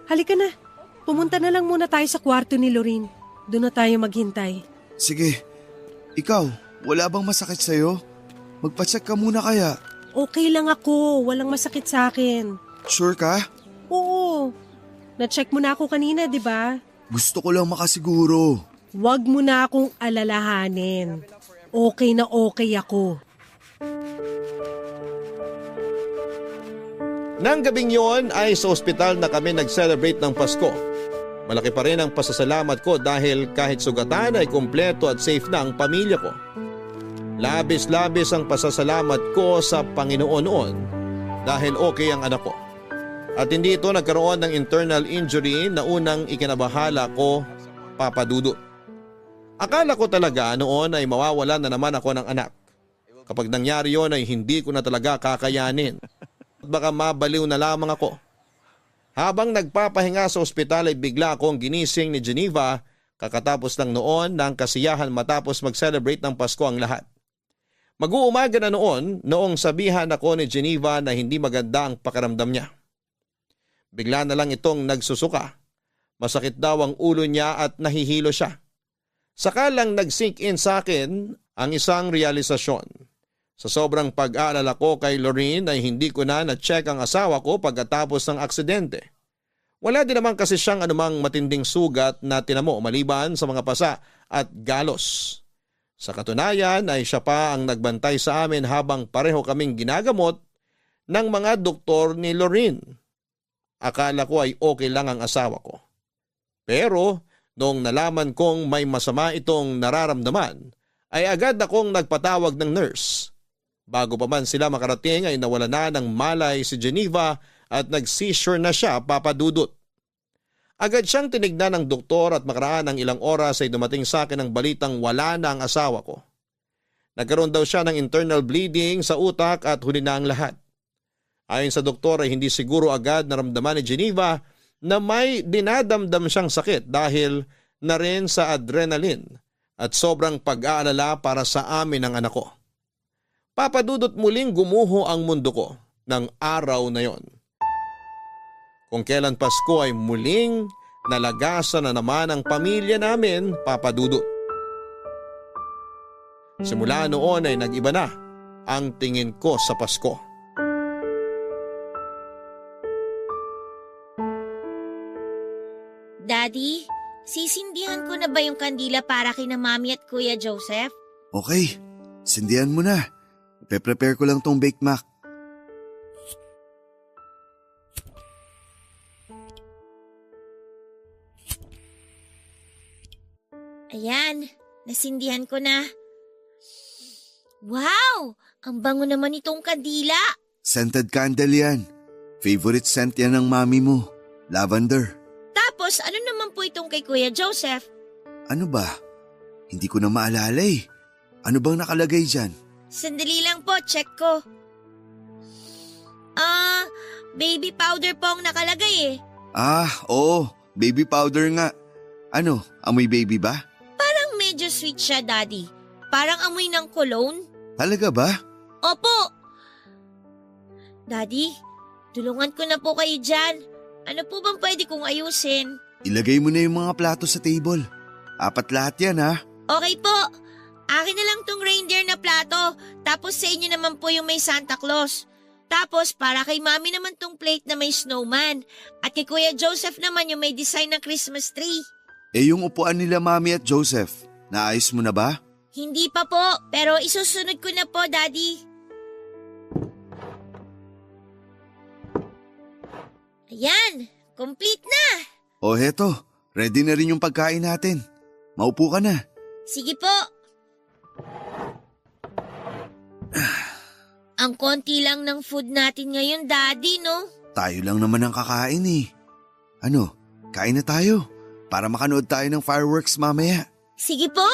Halika na, pumunta na lang muna tayo sa kwarto ni Lorene. Doon na tayo maghintay. Sige, ikaw, wala bang masakit sa'yo? Magpacheck ka muna kaya. Okay lang ako, walang masakit sa akin. Sure ka? Oo, na-check mo na ako kanina, di ba? Gusto ko lang makasiguro. Huwag mo na akong alalahanin. Okay na okay ako. Nang gabing yon ay sa ospital na kami nag-celebrate ng Pasko. Malaki pa rin ang pasasalamat ko dahil kahit sugatan ay kumpleto at safe na ang pamilya ko. Labis-labis ang pasasalamat ko sa Panginoon noon dahil okay ang anak ko. At hindi ito nagkaroon ng internal injury na unang ikinabahala ko, Papa Dudut. Akala ko talaga noon ay mawawalan na naman ako ng anak. Kapag nangyari yon ay hindi ko na talaga kakayanin. At baka mabaliw na lamang ako. Habang nagpapahinga sa ospital ay bigla akong ginising ni Geneva kakatapos lang noon ng kasiyahan matapos mag-celebrate ng Pasko ang lahat. Mag-uumaga na noong sabihan ako ni Geneva na hindi maganda ang pakiramdam niya. Bigla na lang itong nagsusuka. Masakit daw ang ulo niya at nahihilo siya. Saka lang nag-sink in sa akin ang isang realisasyon. Sa sobrang pag-aalala ko kay Lorraine ay hindi ko na-check ang asawa ko pagkatapos ng aksidente. Wala din naman kasi siyang anumang matinding sugat na tinamo maliban sa mga pasa at galos. Sa katunayan ay siya pa ang nagbantay sa amin habang pareho kaming ginagamot ng mga doktor ni Lorraine. Akala ko ay okay lang ang asawa ko. Pero noong nalaman kong may masama itong nararamdaman, ay agad akong nagpatawag ng nurse. Bago pa man sila makarating ay nawala na ng malay si Geneva at nag-seizure na siya, Papa Dudut. Agad siyang tinignan ng doktor at makaraan ng ilang oras ay dumating sa akin ang balitang wala na ang asawa ko. Nagkaroon daw siya ng internal bleeding sa utak at huli na ang lahat. Ayon sa doktor ay hindi siguro agad naramdaman ni Geneva na may dinadamdam siyang sakit dahil na rin sa adrenaline at sobrang pag-aalala para sa amin ng anak ko. Papa Dudut, muling gumuho ang mundo ko ng araw na yon. Kung kailan Pasko ay muling nalagasan na naman ang pamilya namin, Papa Dudut. Simula noon ay nag-iba na ang tingin ko sa Pasko. Daddy, sisindihan ko na ba yung kandila para kina Mami at Kuya Joseph? Okay, sindihan mo na. Ipe-prepare ko lang tong Bake Mac. Ayan, nasindihan ko na. Wow! Ang bango naman itong kandila. Scented candle yan. Favorite scent yan ng mami mo. Lavender. Tapos ano naman po itong kay Kuya Joseph? Ano ba? Hindi ko na maalala eh. Ano bang nakalagay dyan? Sandali lang po, check ko. Baby powder po ang nakalagay eh. Oo. Baby powder nga. Ano, amoy baby ba? Parang medyo sweet siya, Daddy. Parang amoy ng cologne. Talaga ba? Opo. Daddy, tulungan ko na po kayo dyan. Ano po bang pwede kong ayusin? Ilagay mo na yung mga plato sa table. 4 lahat yan ha. Okay po. Akin na lang tong reindeer na plato. Tapos sa inyo naman po yung may Santa Claus. Tapos para kay Mami naman tong plate na may snowman. At kay Kuya Joseph naman yung may design ng Christmas tree. Yung upuan nila Mami at Joseph, naayos mo na ba? Hindi pa po, pero isusunod ko na po, Daddy. Ayan, complete na. O heto, ready na rin yung pagkain natin. Maupo ka na. Sige po. Ang konti lang ng food natin ngayon, Daddy, no? Tayo lang naman ang kakain eh. Ano, kain na tayo para makanood tayo ng fireworks mamaya. Sige po.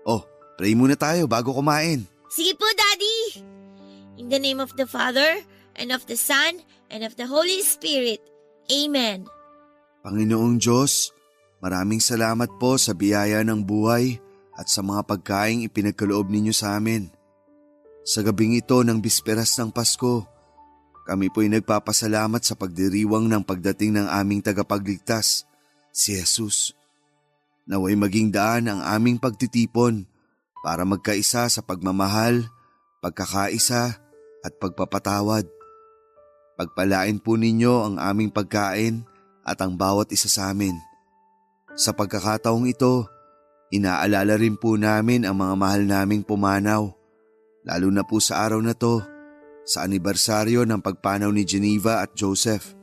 Oh, pray muna tayo bago kumain. Sige po, Daddy. In the name of the Father, and of the Son, and of the Holy Spirit. Amen. Panginoong Diyos, maraming salamat po sa biyaya ng buhay at sa mga pagkaing ipinagkaloob ninyo sa amin. Sa gabing ito ng bisperas ng Pasko, kami po'y nagpapasalamat sa pagdiriwang ng pagdating ng aming tagapagligtas, si Jesus. Naway maging daan ang aming pagtitipon para magkaisa sa pagmamahal, pagkakaisa at pagpapatawad. Pagpalain po ninyo ang aming pagkain at ang bawat isa sa amin. Sa pagkakataong ito, inaalala rin po namin ang mga mahal naming pumanaw, lalo na po sa araw na to, sa anibersaryo ng pagpanaw ni Geneva at Joseph.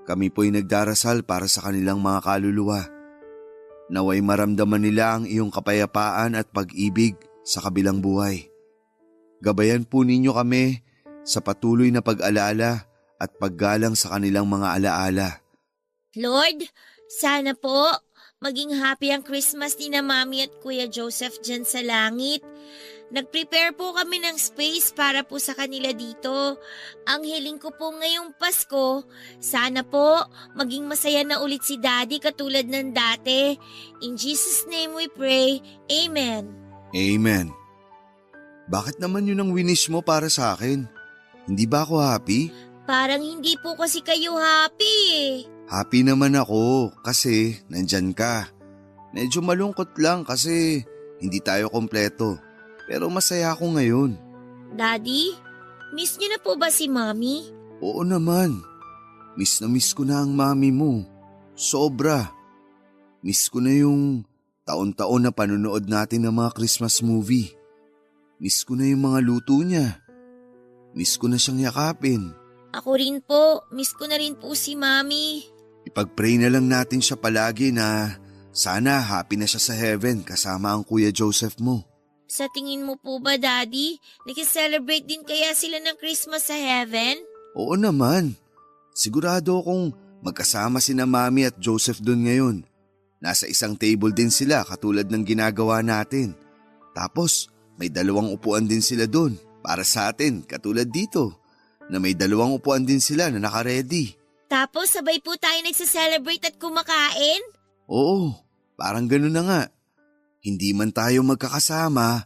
Kami po'y nagdarasal para sa kanilang mga kaluluwa. Naway maramdaman nila ang iyong kapayapaan at pag-ibig sa kabilang buhay. Gabayan po ninyo kami sa patuloy na pag-alala at paggalang sa kanilang mga alaala. Lord, sana po maging happy ang Christmas ni na Mami at Kuya Joseph dyan sa langit. Nag-prepare po kami ng space para po sa kanila dito. Ang hiling ko po ngayong Pasko, sana po maging masaya na ulit si Daddy katulad ng dati. In Jesus' name we pray. Amen. Amen. Bakit naman yun ang winish mo para sa akin? Hindi ba ako happy? Parang hindi po kasi kayo happy eh. Happy naman ako kasi nandyan ka. Medyo malungkot lang kasi hindi tayo kompleto. Pero masaya ako ngayon. Daddy, miss niyo na po ba si Mommy? Oo naman. Miss na miss ko na ang mami mo. Sobra. Miss ko na yung taon-taon na panonood natin ng mga Christmas movie. Miss ko na yung mga luto niya. Miss ko na siyang yakapin. Ako rin po, miss ko na rin po si Mommy. Ipag-pray na lang natin siya palagi na sana happy na siya sa heaven kasama ang Kuya Joseph mo. Sa tingin mo po ba, Daddy, nag-celebrate din kaya sila ng Christmas sa heaven? Oo naman. Sigurado akong magkasama sina Mami at Joseph doon ngayon. Nasa isang table din sila katulad ng ginagawa natin. Tapos may 2 upuan din sila doon para sa atin katulad dito na may 2 upuan din sila na naka-ready. Tapos sabay po tayo nagsa-celebrate at kumakain? Oo, parang gano'n na nga. Hindi man tayo magkakasama,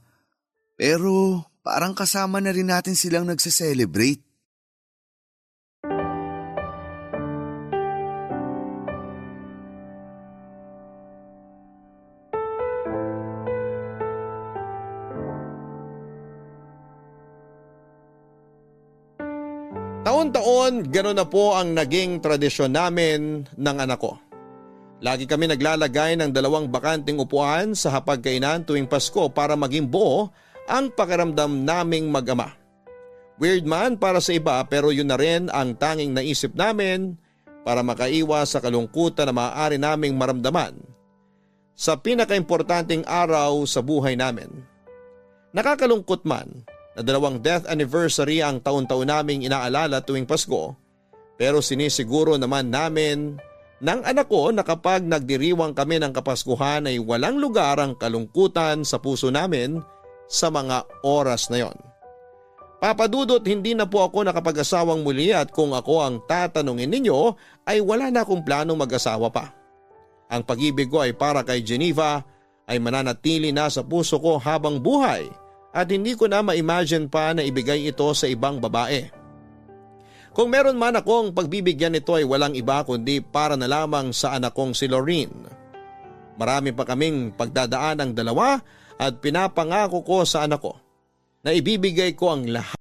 pero parang kasama na rin natin silang nagse-celebrate. Taon-taon, gano'n na po ang naging tradisyon namin ng anak ko. Lagi kami naglalagay ng 2 bakanting upuan sa hapagkainan tuwing Pasko para maging buo ang pakiramdam naming mag-ama. Weird man para sa iba pero yun na rin ang tanging naisip namin para makaiwas sa kalungkutan na maaari naming maramdaman sa pinakaimportanteng araw sa buhay namin. Nakakalungkot man na 2 death anniversary ang taon-taon naming inaalala tuwing Pasko pero sinisiguro naman namin ng anak ko na kapag nagdiriwang kami ng Kapaskuhan ay walang lugar ang kalungkutan sa puso namin sa mga oras na yon. Papadudot, hindi na po ako nakapag-asawang muli at kung ako ang tatanungin ninyo ay wala na akong planong mag-asawa pa. Ang pag-ibig ko ay para kay Geneva ay mananatili na sa puso ko habang buhay at hindi ko na ma-imagine pa na ibigay ito sa ibang babae. Kung meron man akong pagbibigyan nito ay walang iba kundi para na lamang sa anak kong si Lorene. Marami pa kaming pagdadaan ng 2 at pinapangako ko sa anak ko na ibibigay ko ang lahat